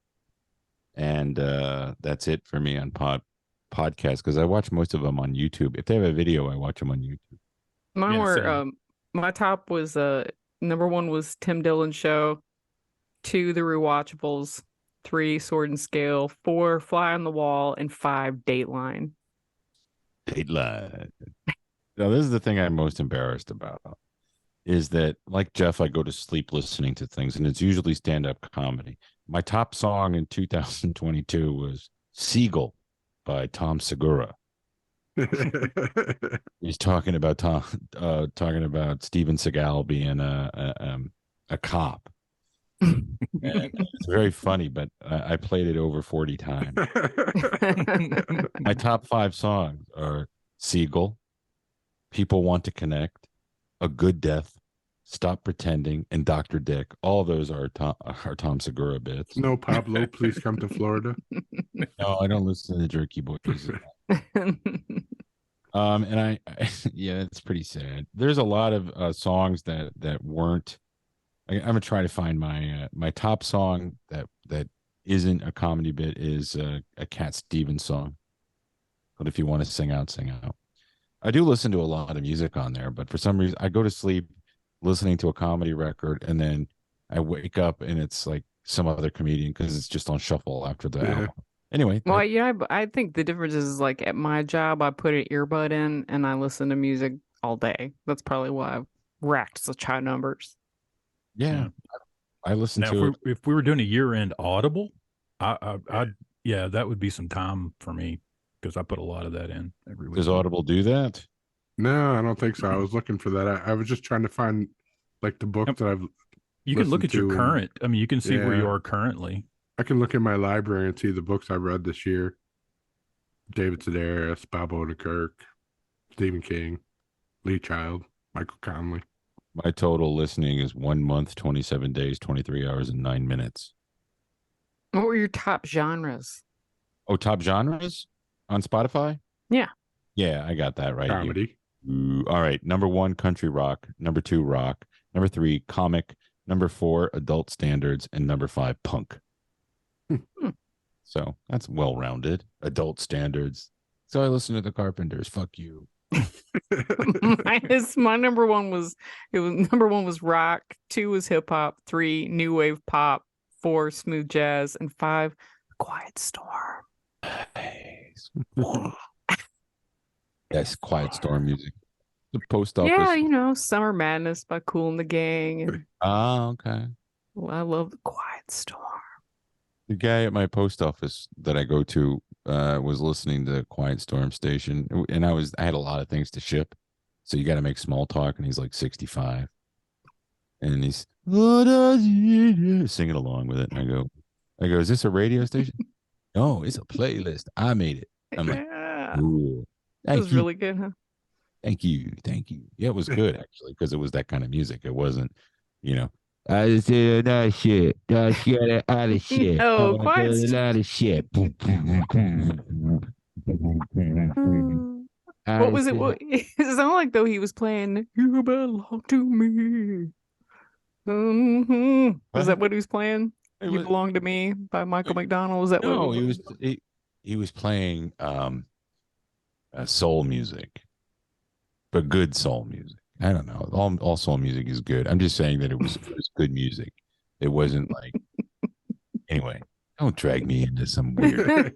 and that's it for me on podcast because I watch most of them on YouTube. If they have a video, I watch them on YouTube.
Mine were my top was number 1 was Tim Dillon Show, 2 The Rewatchables, 3 Sword and Scale, 4 Fly on the Wall, and 5 Dateline.
Now this is the thing I'm most embarrassed about. is that, like Jeff, I go to sleep listening to things, and it's usually stand-up comedy. My top song in 2022 was Seagull by Tom Segura. He's talking about Steven Seagal being a cop. And it's very funny, but I played it over 40 times. My top 5 songs are Seagull, People Want to Connect, A Good Death, Stop Pretending, and Dr. Dick. All of those are Tom Segura bits.
No Pablo, Please Come to Florida.
No, I don't listen to the Jerky Boys. And I yeah, it's pretty sad. There's a lot of songs that weren't. I'm gonna try to find my top song that isn't a comedy bit is a Cat Stevens song. But if you want to sing out, sing out. I do listen to a lot of music on there, but for some reason I go to sleep listening to a comedy record, and then I wake up and it's like some other comedian because it's just on shuffle after the album. Anyway.
Well, I think the difference is like at my job, I put an earbud in and I listen to music all day. That's probably why I've racked such high numbers.
Yeah. I listen to it.
If we were doing a year-end Audible, yeah, that would be some time for me because I put a lot of that in every week.
Does Audible do that?
No, I don't think so. I was looking for that. I was just trying to find like the book that I've.
You can look at your current. I mean, you can see where you are currently.
I can look in my library and see the books I read this year. David Sedaris, Bob Odenkirk, Stephen King, Lee Child, Michael Conley.
My total listening is 1 month, 27 days, 23 hours, and 9 minutes.
What were your top genres?
Oh, top genres on Spotify?
Yeah.
Yeah, I got that right.
Comedy.
Ooh, all right. Number 1, country rock. Number 2, rock. Number 3, comic. Number 4, adult standards. And number 5, punk. So that's well-rounded. Adult standards. So I listen to the Carpenters. Fuck you.
My number one was number 1 was rock, 2 was hip hop, 3 new wave pop, 4 smooth jazz, and 5 Quiet Storm.
Yes, Quiet Storm music. The Post Office.
Yeah, Summer Madness by Kool and the Gang.
Oh, okay.
Well, I love the Quiet Storm.
The guy at my post office that I go to was listening to the Quiet Storm station, and I had a lot of things to ship, so you got to make small talk, and he's like 65, and he's singing along with it, and I go, is this a radio station? No, it's a playlist. I made it. I'm like, cool.
That was really good, huh?
Thank you. Yeah, it was good actually because it was that kind of music. It wasn't, I just did that shit. Just get it out of shit.
Oh, Quiet
Storm. Out of shit.
What was it? It sounded like though he was playing "You Belong to Me." Was that what he was playing? "You Belong to Me" by Michael McDonald. Was that
no?
what
He was playing soul music, but good soul music. I don't know. All soul music is good. I'm just saying that it was good music. It wasn't like anyway. Don't drag me into some weird.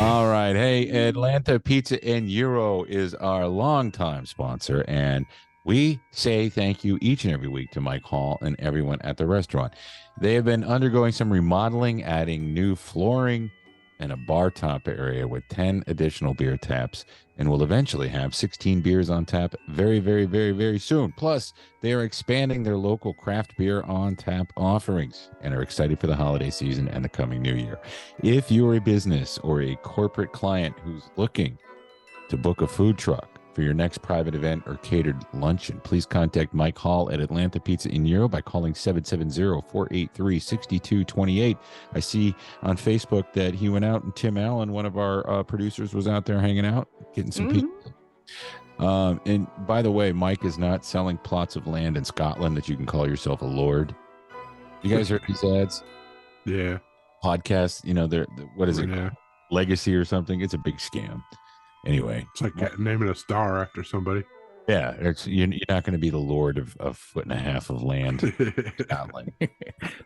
All right. Hey, Atlanta Pizza and Euro is our longtime sponsor, and we say thank you each and every week to Mike Hall and everyone at the restaurant. They have been undergoing some remodeling, adding new flooring and a bar top area with 10 additional beer taps, and will eventually have 16 beers on tap very, very, very, very soon. Plus, they are expanding their local craft beer on tap offerings and are excited for the holiday season and the coming new year. If you're a business or a corporate client who's looking to book a food truck for your next private event or catered luncheon, please contact Mike Hall at Atlanta Pizza in Euro by calling 770-483-6228. I see on Facebook that he went out and Tim Allen, one of our producers, was out there hanging out, getting some pizza. And by the way, Mike is not selling plots of land in Scotland that you can call yourself a lord. You guys heard these ads?
Yeah.
Podcasts, what is it? Yeah. Legacy or something? It's a big scam. Anyway,
it's like naming a star after somebody.
Yeah, you're not going to be the lord of 1.5 foot of land in Scotland.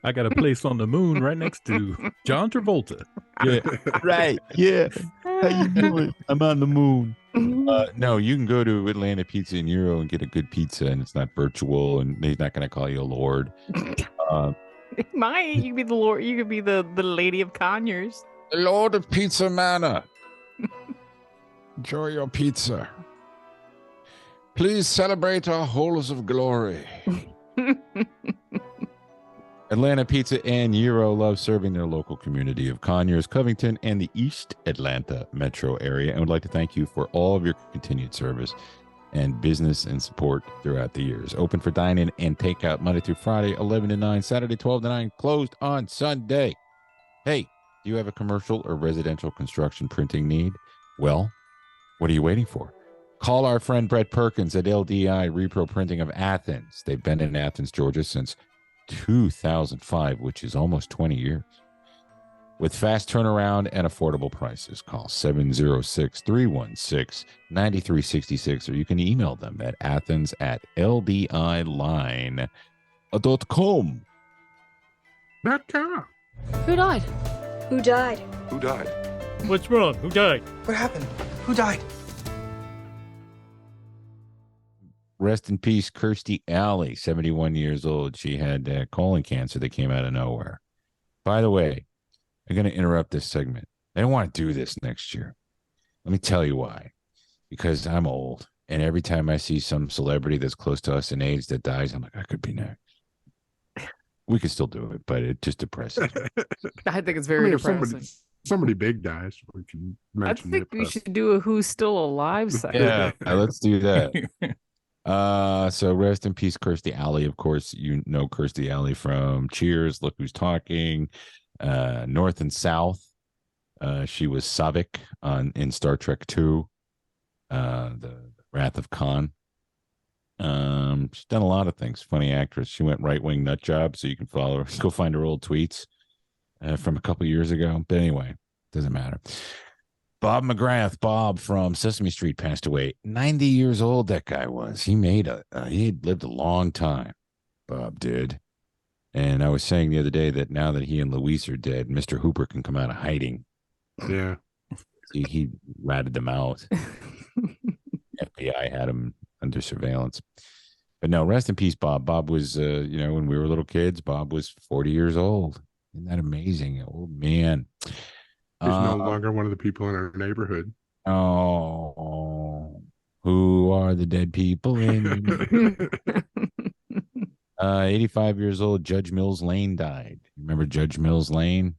I got a place on the moon right next to John Travolta.
Yeah, right. Yeah. How you doing? I'm on the moon. No, you can go to Atlanta Pizza and Euro and get a good pizza, and it's not virtual, and he's not going to call you a lord.
You could be the lord. You could be the lady of Conyers.
The Lord of Pizza Manor. Enjoy your pizza. Please celebrate our holes of glory. Atlanta Pizza and Gyro love serving their local community of Conyers, Covington, and the East Atlanta metro area, and would like to thank you for all of your continued service and business and support throughout the years. Open for dine-in and takeout Monday through Friday, 11 to 9, Saturday, 12 to 9, closed on Sunday. Hey, do you have a commercial or residential construction printing need? Well, what are you waiting for? Call our friend Brett Perkins at LDI Repro Printing of Athens. They've been in Athens, Georgia since 2005, which is almost 20 years. With fast turnaround and affordable prices, call 706-316-9366, or you can email them at athens@ldiline.com.
Who died?
Who died?
Who died?
What's wrong? Who died?
What happened? Who died?
Rest in peace, Kirstie Alley, 71 years old. She had colon cancer that came out of nowhere. By the way, I'm going to interrupt this segment. I don't want to do this next year. Let me tell you why. Because I'm old, and every time I see some celebrity that's close to us in age that dies, I'm like, I could be next. We could still do it, but it just depresses me.
I think it's very depressing.
If somebody big dies, we can mention
I think we should do a Who's Still Alive segment.
Yeah, let's do that. So rest in peace, Kirstie Alley. Of course, you know Kirstie Alley from Cheers, Look Who's Talking, North and South. She was Savik in Star Trek II, the Wrath of Khan. She's done a lot of things. Funny actress. She went right-wing nut job, so you can follow her. Go find her old tweets from a couple years ago. But anyway, doesn't matter. Bob McGrath, Bob from Sesame Street, passed away. 90 years old, that guy was. He lived a long time, Bob did. And I was saying the other day that now that he and Louise are dead, Mr. Hooper can come out of hiding.
Yeah.
He ratted them out. FBI had him under surveillance. But no, rest in peace, Bob. Bob was, when we were little kids, Bob was 40 years old. Isn't that amazing? Old man.
He's no longer one of the people in our neighborhood.
Oh, who are the dead people in? 85 years old, Judge Mills Lane died. Remember Judge Mills Lane?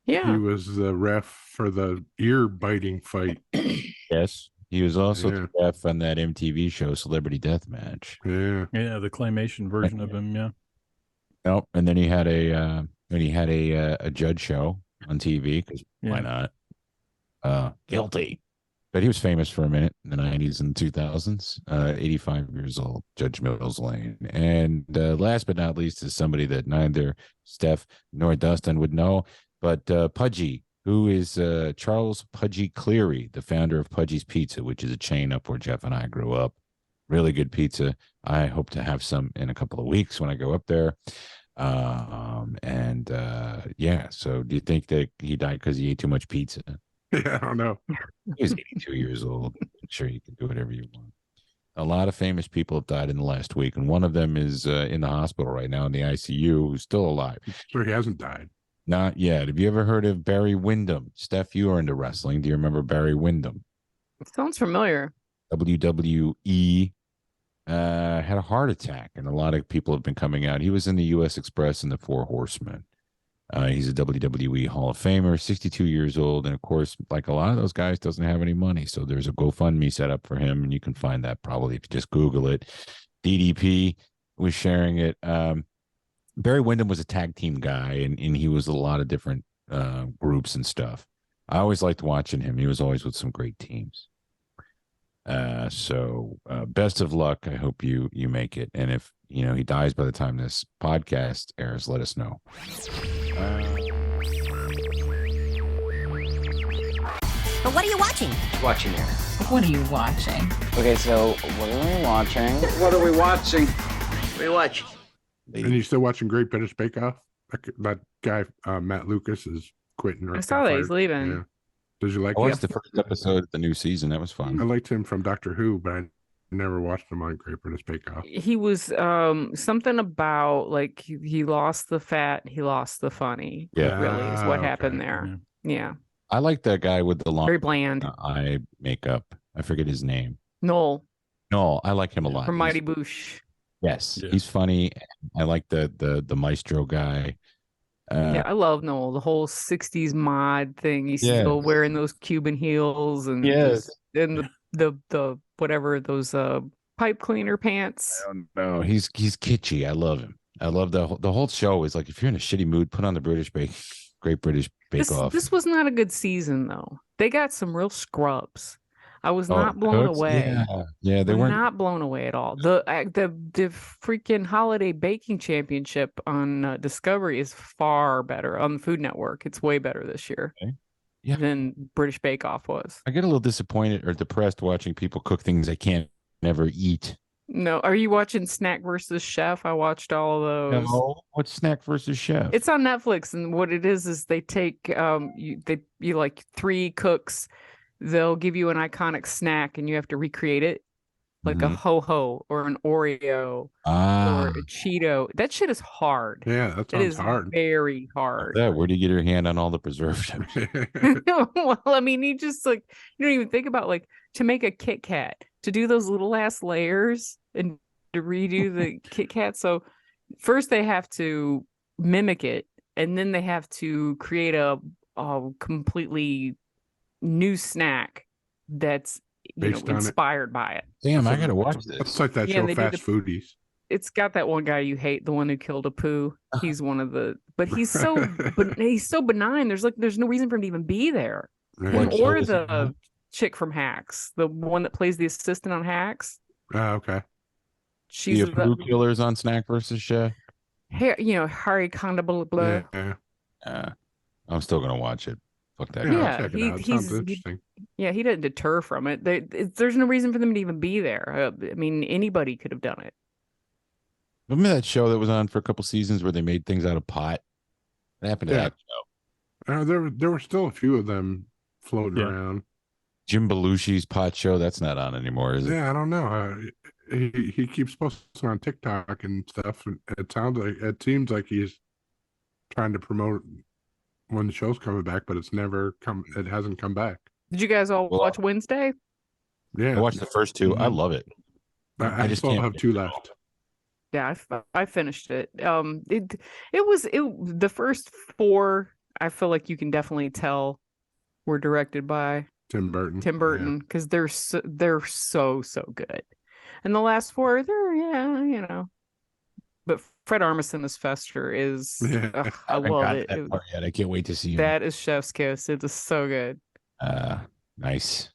Yeah.
He was the ref for the ear biting fight.
Yes. He was also the ref on that MTV show, Celebrity Deathmatch.
Yeah.
Yeah, the claymation version of him, yeah.
Nope. And then he had a judge show on TV, because why not? Guilty. But he was famous for a minute in the 90s and 2000s. 85 years old, Judge Mills Lane. And last but not least is somebody that neither Steph nor Dustin would know, but Pudgy, who is Charles Pudgy Cleary, the founder of Pudgy's Pizza, which is a chain up where Jeff and I grew up. Really good pizza. I hope to have some in a couple of weeks when I go up there. So do you think that he died because he ate too much pizza?
Yeah, I don't know.
He was 82 years old. I'm sure you can do whatever you want. A lot of famous people have died in the last week, and one of them is in the hospital right now in the ICU, who's still alive.
So he hasn't died.
Not yet. Have you ever heard of Barry Windham? Steph, you are into wrestling. Do you remember Barry Windham?
Sounds familiar.
WWE. Had a heart attack, and a lot of people have been coming out. He was in the U.S. Express and the Four Horsemen. He's a WWE Hall of Famer, 62 years old, and of course, like a lot of those guys, doesn't have any money. So there's a GoFundMe set up for him, and you can find that probably if you just Google it. DDP was sharing it. Barry Windham was a tag team guy, and he was a lot of different groups and stuff. I always liked watching him. He was always with some great teams. So best of luck. I hope you make it. And if he dies by the time this podcast airs, let us know.
But what are you watching?
Watching it.
What are you watching?
Okay, so what are we watching?
What are we watching?
REWATCH.
And you still watching Great British Bake Off? That guy, Matt Lucas, is quitting. Or
I saw that he's leaving.
Yeah. Did you like
I
him?
watched the first episode of the new season. That was fun.
I liked him from Doctor Who, but I never watched him on Great British Bake Off.
He was something about like he lost the fat, he lost the funny.
Yeah.
Really is what happened there. Yeah.
I like that guy with the long
Very bland
eye makeup. I forget his name.
Noel
No, I like him a lot.
from Mighty Boosh.
Yes, he's funny. I like the maestro guy.
Yeah, I love Noel. The whole '60s mod thing. He's still wearing those Cuban heels and and the whatever those pipe cleaner pants.
I don't know. He's kitschy. I love him. I love the whole show. Is like if you're in a shitty mood, put on the Great British Bake Off.
This was not a good season though. They got some real scrubs. I was not blown away.
Yeah, they weren't
not blown away at all. The freaking holiday baking championship on Discovery is far better on the Food Network. It's way better this year than British Bake Off was.
I get a little disappointed or depressed watching people cook things I can't never eat.
No, are you watching Snack versus Chef? I watched all of those.
No, what's Snack versus Chef?
It's on Netflix, and what it is they take you like three cooks. They'll give you an iconic snack and you have to recreate it, like a ho-ho or an Oreo or a Cheeto. That shit is hard.
Yeah, that sounds hard.
Very hard.
Where do you get your hand on all the preservatives?
Well, I mean, you just like, you don't even think about like to make a Kit Kat, to do those little ass layers and to redo the Kit Kat. So first they have to mimic it, and then they have to create a completely new snack that's inspired by it.
Damn, I gotta watch this.
It's like that show Fast Foodies.
It's got that one guy you hate, the one who killed Apu. He's one of the, but he's so he's so benign. There's no reason for him to even be there. Or the chick from Hacks, the one that plays the assistant on Hacks.
Okay.
She's the Apu killers on Snack versus Chef.
Harry Condable.
Yeah. I'm still gonna watch it. Fuck that.
Yeah, interesting.
He didn't deter from it. There's no reason for them to even be there. I mean, anybody could have done it.
Remember that show that was on for a couple seasons where they made things out of pot? What happened to that show?
There were still a few of them floating around.
Jim Belushi's pot show, that's not on anymore, is it?
Yeah, I don't know. He keeps posting on TikTok and stuff. And it seems like he's trying to promote when the show's coming back, but it hasn't come back.
Did you guys all watch Wednesday?
Yeah,
I watched the first two. I love it.
I just still have two left.
Yeah, I finished it. It was the first four. I feel like you can definitely tell were directed by
Tim Burton
because they're so good, and the last four they're But Fred Armisen as Fester is I love it.
I can't wait to see him.
That is chef's kiss. It is so good.
Nice.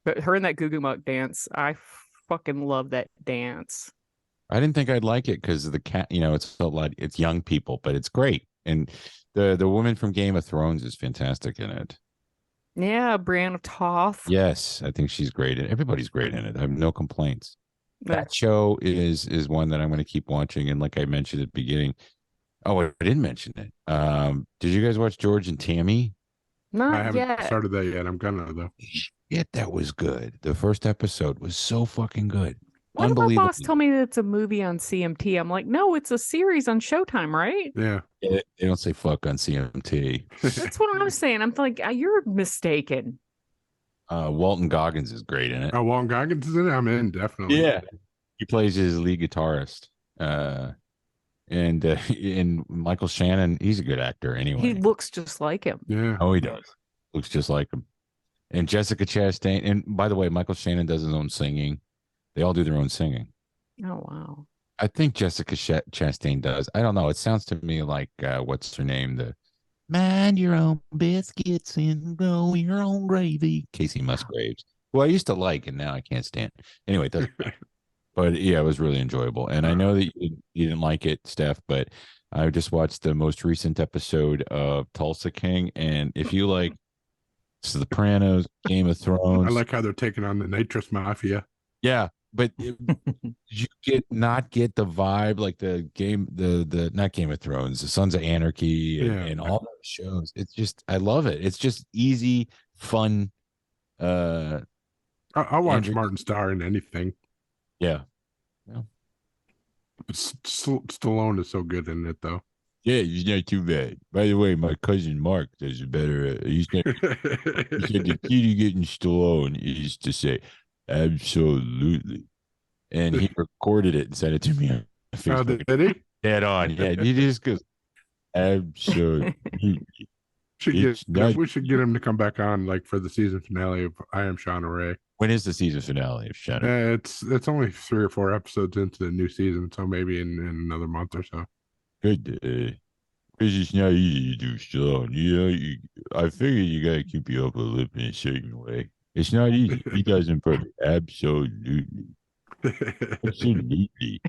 But her in that Goo Goo Muck dance, I fucking love that dance.
I didn't think I'd like it because of the cat. It's a lot. It's young people, but it's great. And the woman from Game of Thrones is fantastic in it.
Yeah, Brienne Toth.
Yes, I think she's great. Everybody's great in it. I have no complaints. That show is one that I'm going to keep watching. And like I mentioned at the beginning, I didn't mention it. Did you guys watch George and Tammy?
Not
I haven't
yet.
started that yet. I'm gonna though.
Yeah, that was good. The first episode was so fucking good.
What did my boss tell me that it's a movie on CMT? I'm like, no, it's a series on Showtime, right?
Yeah.
They don't say fuck on CMT.
That's what I'm saying. I'm like, you're mistaken.
Walton Goggins is great in it.
Oh, Walton Goggins is in it? I'm in, definitely.
Yeah. He plays his lead guitarist. And Michael Shannon, he's a good actor anyway.
He looks just like him.
Yeah.
Oh, he does. Looks just like him. And Jessica Chastain. And by the way, Michael Shannon does his own singing. They all do their own singing.
Oh, wow.
I think Jessica Chastain does. I don't know. It sounds to me like, what's her name? The mind your own biscuits and grow your own gravy. Casey Musgraves, who I used to like, and now I can't stand. Anyway, it doesn't matter. But yeah, it was really enjoyable. And I know that you didn't like it, Steph, but I just watched the most recent episode of Tulsa King. And if you like Sopranos, Game of Thrones.
I like how they're taking on the Nitrous Mafia.
Yeah. but you not get the vibe like the not Game of Thrones, the Sons of Anarchy, and all those shows. It's just I love it. It's just easy, fun.
I'll watch Martin Starr in anything.
Yeah.
Stallone is so good in it, though.
Yeah, he's not too bad. By the way, my cousin Mark does it better. He said the key to getting Stallone is to say, absolutely. And he recorded it and sent it to me on Facebook.
Did he?
Dead on. Yeah, he just goes, absolutely.
We should get him to come back on, like, for the season finale of I Am Shauna Ray.
When is the season finale of Shauna?
It's only 3 or 4 episodes into the new season, so maybe in another month or so.
Good day. Because it's not easy to do Stallone. I figure you got to keep your upper lip in a certain way. It's not easy. He does it perfect. Absolutely. Absolutely.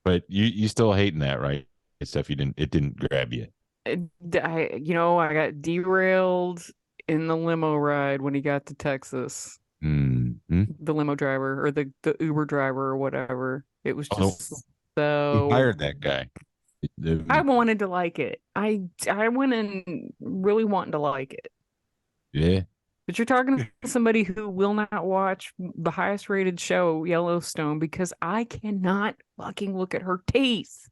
But you still hating that, right? Stuff it didn't grab you.
I got derailed in the limo ride when he got to Texas.
Mm-hmm.
The limo driver or the Uber driver or whatever. It was just so.
Who hired that guy?
I wanted to like it. I went in really wanting to like it.
Yeah.
But you're talking to somebody who will not watch the highest rated show, Yellowstone, because I cannot fucking look at her teeth.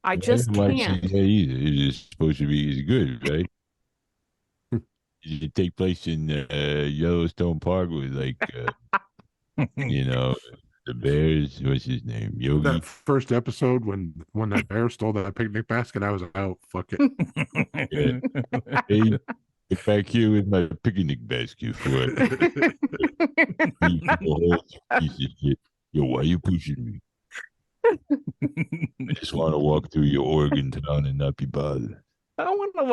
I just can't.
It's supposed to be good, right? It take place in Yellowstone Park with the bears. What's his name? Yogi.
That first episode when that bear stole that picnic basket, I was like, oh, fuck it.
Yeah. Hey, get back here with my picnic basket for it. Piece of shit. Yo, why you pushing me? I just want to walk through your Oregon town and not be bothered.
I want to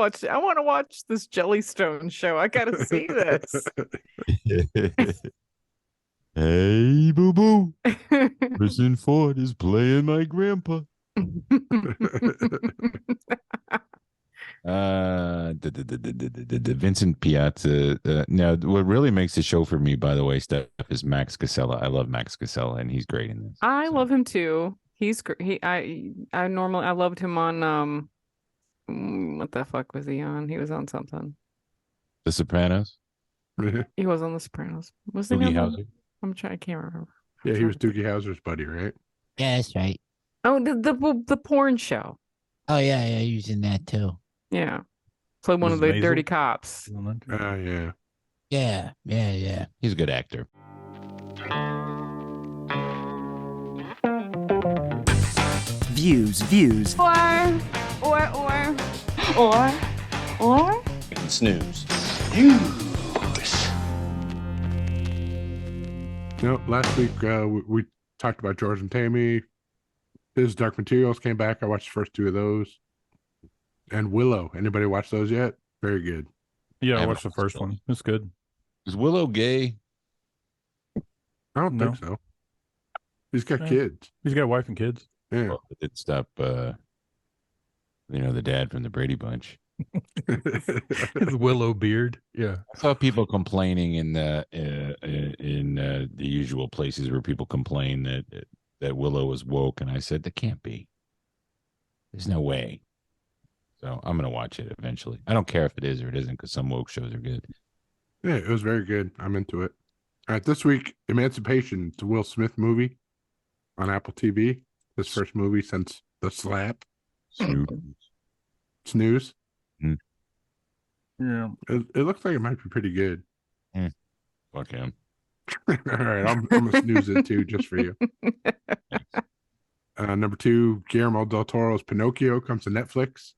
watch this Jellystone show. I gotta see this.
Hey, boo boo. Harrison Ford is playing my grandpa. The Vincent Piazza. Now, what really makes the show for me, by the way, Steph, is Max Casella. I love Max Casella, and he's great in this.
I love him too. He's great. I loved him on what the fuck was he on? He was on something.
The Sopranos.
He was on The Sopranos. Was he
Doogie Howser?
I can't remember.
Yeah, he was Doogie Howser's buddy, right?
Yeah, that's right.
Oh, the porn show.
Oh yeah, he was in that too.
Yeah, played one of the dirty cops.
Yeah.
Yeah.
He's a good actor.
Views.
Or. Snooze.
Last week we talked about George and Tammy. His Dark Materials came back. I watched the first 2 of those. And Willow. Anybody watch those yet? Very good.
Yeah, I watched the first one. It's good.
Is Willow gay?
I don't think so. He's got kids.
He's got a wife and kids.
Yeah.
Well, it did stop the dad from the Brady Bunch.
His willow beard. Yeah.
I saw people complaining in the usual places where people complain that Willow was woke, and I said that can't be. There's no way. So I'm gonna watch it eventually. I don't care if it is or it isn't, because some woke shows are good.
Yeah, it was very good. I'm into it. All right, this week, Emancipation. It's a Will Smith movie on Apple TV. His first movie since The Slap. Snooze.
Mm.
Yeah. It looks like it might be pretty good.
Fuck him.
All right, I'm gonna snooze it too, just for you. Number 2, Guillermo del Toro's Pinocchio comes to Netflix.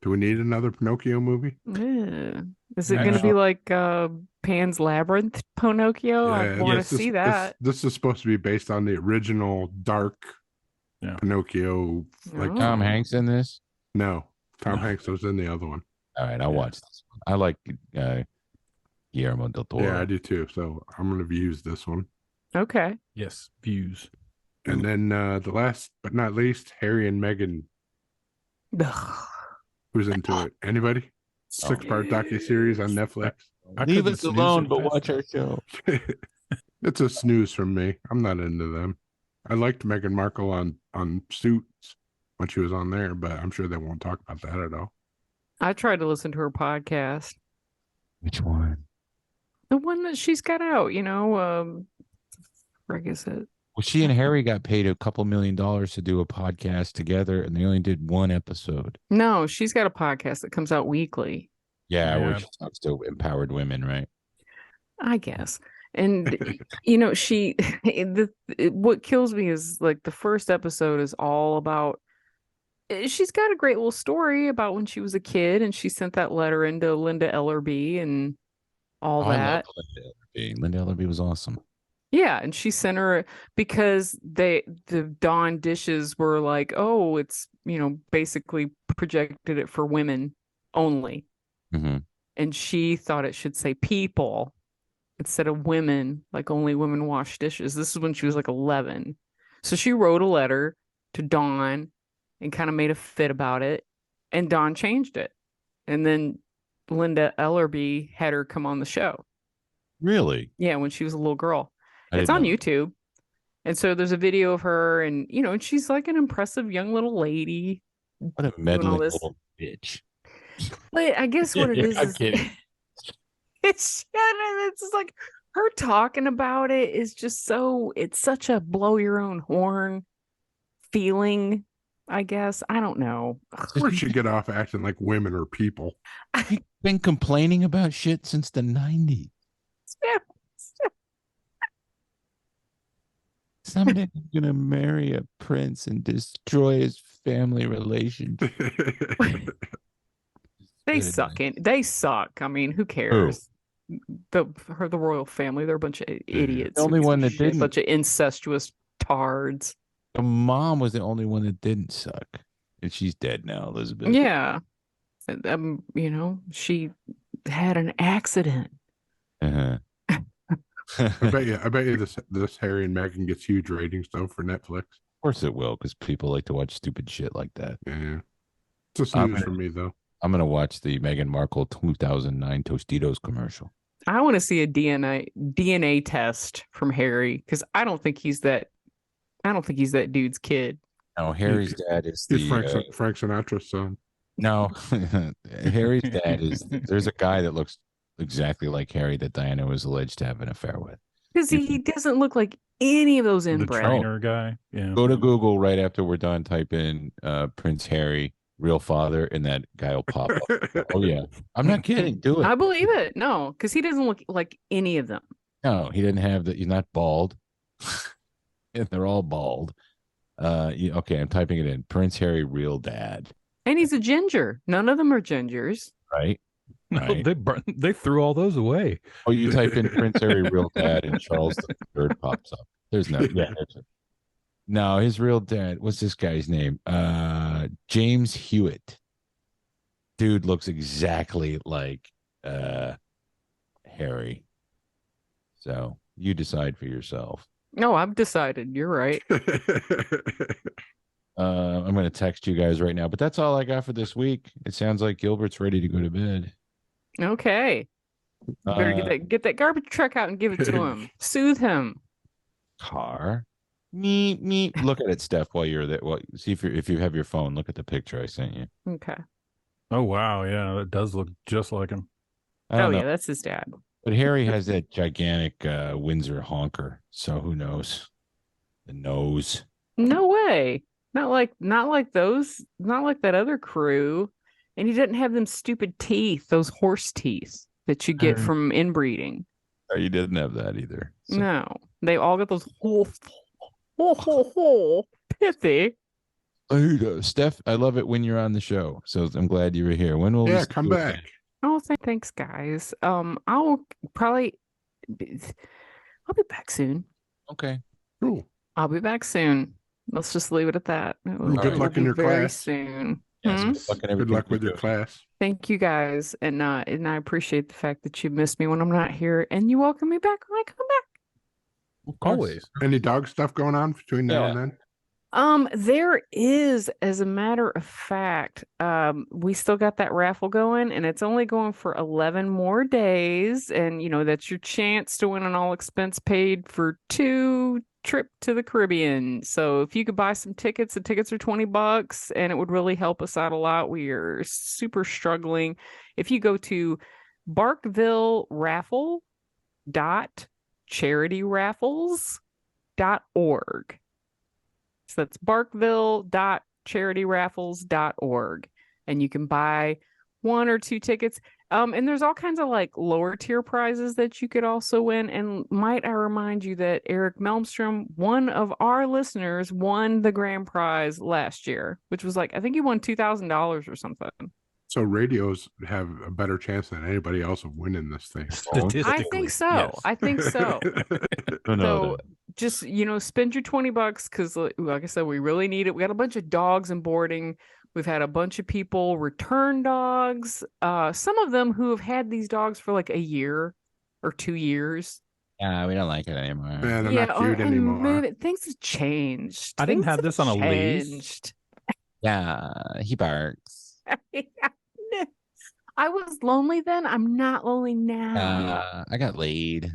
Do we need another Pinocchio movie?
Yeah. Is it going to be like Pan's Labyrinth Pinocchio? I want to see that.
This is supposed to be based on the original dark Pinocchio. Like
Tom Hanks in this?
No, Tom Hanks was in the other one.
All right, I'll watch this one. I like Guillermo del Toro.
Yeah, I do too. So I'm going to views this one.
Okay.
Yes, views.
And then the last but not least, Harry and Meghan. Who's into it? Anybody? 6-part docuseries on Netflix.
Leave us alone, but watch our show.
It's a snooze from me. I'm not into them. I liked Meghan Markle on Suits when she was on there, but I'm sure they won't talk about that at all.
I tried to listen to her podcast.
Which one?
The one that she's got out, frig is it?
Well, she and Harry got paid a couple $1 million to do a podcast together, and they only did one episode.
No, she's got a podcast that comes out weekly.
Yeah, where she talks to empowered women, right?
I guess. And what kills me is like the first episode is all about, she's got a great little story about when she was a kid and she sent that letter into Linda Ellerby and all that.
I love Linda Ellerby. Linda Ellerby was awesome.
Yeah, and she sent her because the Dawn dishes were like, oh, it's basically projected it for women only.
Mm-hmm.
And she thought it should say people instead of women, like only women wash dishes. This is when she was like 11. So she wrote a letter to Dawn and kind of made a fit about it. And Dawn changed it. And then Linda Ellerby had her come on the show.
Really?
Yeah, when she was a little girl. It's on YouTube. And so there's a video of her and, and she's like an impressive young little lady.
What a meddling little bitch.
But I guess what it is,
I'm kidding.
It's just like her talking about it is just it's such a blow your own horn feeling, I guess. I don't know.
Where'd she get off acting like women are people?
I've been complaining about shit since the 90s. Someday I'm gonna marry a prince and destroy his family relationship.
They suck. I mean, who cares? The royal family, they're a bunch of idiots.
The only one that didn't.
A bunch of incestuous tards.
The mom was the only one that didn't suck. And she's dead now, Elizabeth.
Yeah. She had an accident.
Uh-huh.
I bet you this Harry and Meghan gets huge ratings though for Netflix.
Of course it will, because people like to watch stupid shit like that.
Yeah. It's a snooze for me though.
I'm gonna watch the Meghan Markle 2009 Tostitos commercial.
I want to see a DNA test from Harry because I don't think he's that dude's kid.
No, Harry's dad is
Frank Sinatra's son.
No, Harry's dad is. There's a guy that looks exactly like Harry that Diana was alleged to have an affair with.
Because he doesn't look like any of those inbred.
The trainer guy. Yeah.
Go to Google right after we're done. Type in Prince Harry, real father, and that guy will pop up. Oh yeah, I'm not kidding. Do it.
I believe it. No, because he doesn't look like any of them.
No, he didn't have that. He's not bald. And they're all bald. Okay, I'm typing it in. Prince Harry, real dad.
And he's a ginger. None of them are gingers.
Right.
No, they threw all those away.
Oh, you type in Prince Harry, real dad, and Charles III pops up. There's no. Yeah. No, his real dad. What's this guy's name? James Hewitt. Dude looks exactly like Harry. So you decide for yourself.
No, I've decided. You're right.
I'm going to text you guys right now, but that's all I got for this week. It sounds like Gilbert's ready to go to bed.
Okay. You better get that garbage truck out and give it to him. Soothe him.
Car. Me. Look at it, Steph, while you're there. Well, see if you have your phone. Look at the picture I sent you.
Okay.
Oh wow, yeah, that does look just like him.
Oh yeah, that's his dad.
But Harry has that gigantic Windsor honker, so who knows? The nose.
No way. Not like those. Not like that other crew. And he doesn't have them stupid teeth, those horse teeth that you get from inbreeding.
Oh, you didn't have that either.
So. No, they all got those pithy.
Steph, I love it when you're on the show. So I'm glad you were here. When will we
come back?
Oh, thanks, guys. I'll be back soon.
Okay.
Cool.
I'll be back soon. Let's just leave it at that.
Good luck in your
very
class.
Soon.
Yes,
good luck with your class.
Thank you guys, and I appreciate the fact that you miss me when I'm not here, and you welcome me back when I come back.
Always.
Any dog stuff going on between now and then?
There is, as a matter of fact, we still got that raffle going, and it's only going for 11 more days. And that's your chance to win an all expense paid for 2 trip to the Caribbean. So if you could buy some tickets, the tickets are $20, and it would really help us out a lot. We are super struggling. If you go to barkville.charityraffles.org. So that's barkville.charityraffles.org. And you can buy 1 or 2 tickets. And there's all kinds of like lower tier prizes that you could also win. And might I remind you that Eric Melmstrom, one of our listeners, won the grand prize last year, which was like, I think he won $2,000 or something.
So radios have a better chance than anybody else of winning this thing.
I think so. Yes. I think so. So just, spend your $20 because like I said, we really need it. We got a bunch of dogs in boarding. We've had a bunch of people return dogs. Some of them who have had these dogs for like a year or 2 years.
Yeah, we don't like it anymore.
Man, they're not cute anymore.
Things have changed.
I didn't have this on a leash.
Yeah, he barks.
I was lonely then. I'm not lonely now.
I got laid.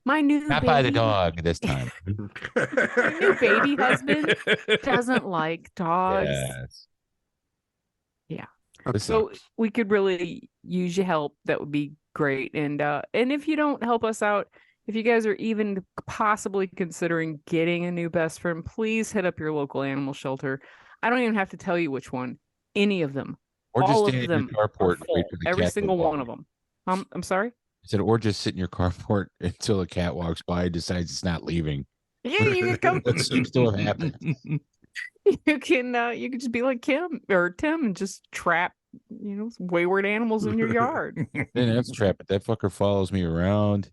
My new
not
baby,
by the dog this time.
My new baby husband doesn't like dogs.
Yes.
Yeah.
So
we could really use your help. That would be great. And if you don't help us out, if you guys are even possibly considering getting a new best friend, please hit up your local animal shelter. I don't even have to tell you which one. Any of them.
Or
all
just
of them.
Carport
Full, every single one of them. I'm sorry?
I said, or just sit in your carport until a cat walks by and decides it's not leaving.
Yeah, you can come.
That seems to have happened.
You can just be like Kim or Tim and just trap, wayward animals in your yard.
Then that's a trap, but that fucker follows me around,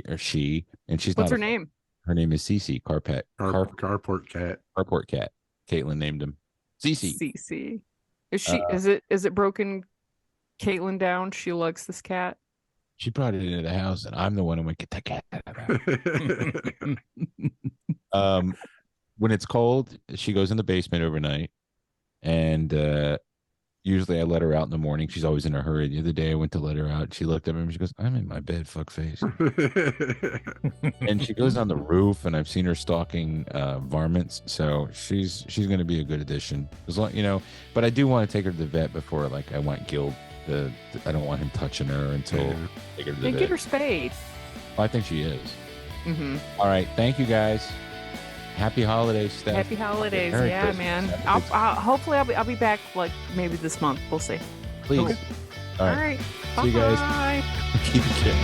or she, and she's
What's
not.
her name?
Her name is Cece Carpet.
Carport cat.
Carport cat. Caitlin named him. Cece.
Cece. Is she? Is it broken Caitlin down? She likes this cat.
She brought it into the house, and I'm the one who went get that cat out. When it's cold, she goes in the basement overnight, and usually I let her out in the morning. She's always in a hurry. The other day I went to let her out. She looked at me and she goes, "I'm in my bed, fuck face." And she goes on the roof, and I've seen her stalking varmints. So she's going to be a good addition, as long But I do want to take her to the vet before, like, I want Gil. I don't want him touching her until take her to the vet.
Get her spayed.
Well, I think she is.
Mm-hmm.
All right, thank you guys. Happy holidays, Steph.
Happy holidays,
Merry
yeah,
Christmas.
man. Hopefully I'll be back like maybe this month. We'll see.
Please.
Cool. All right.
See you guys.
Bye.
Keep it chill.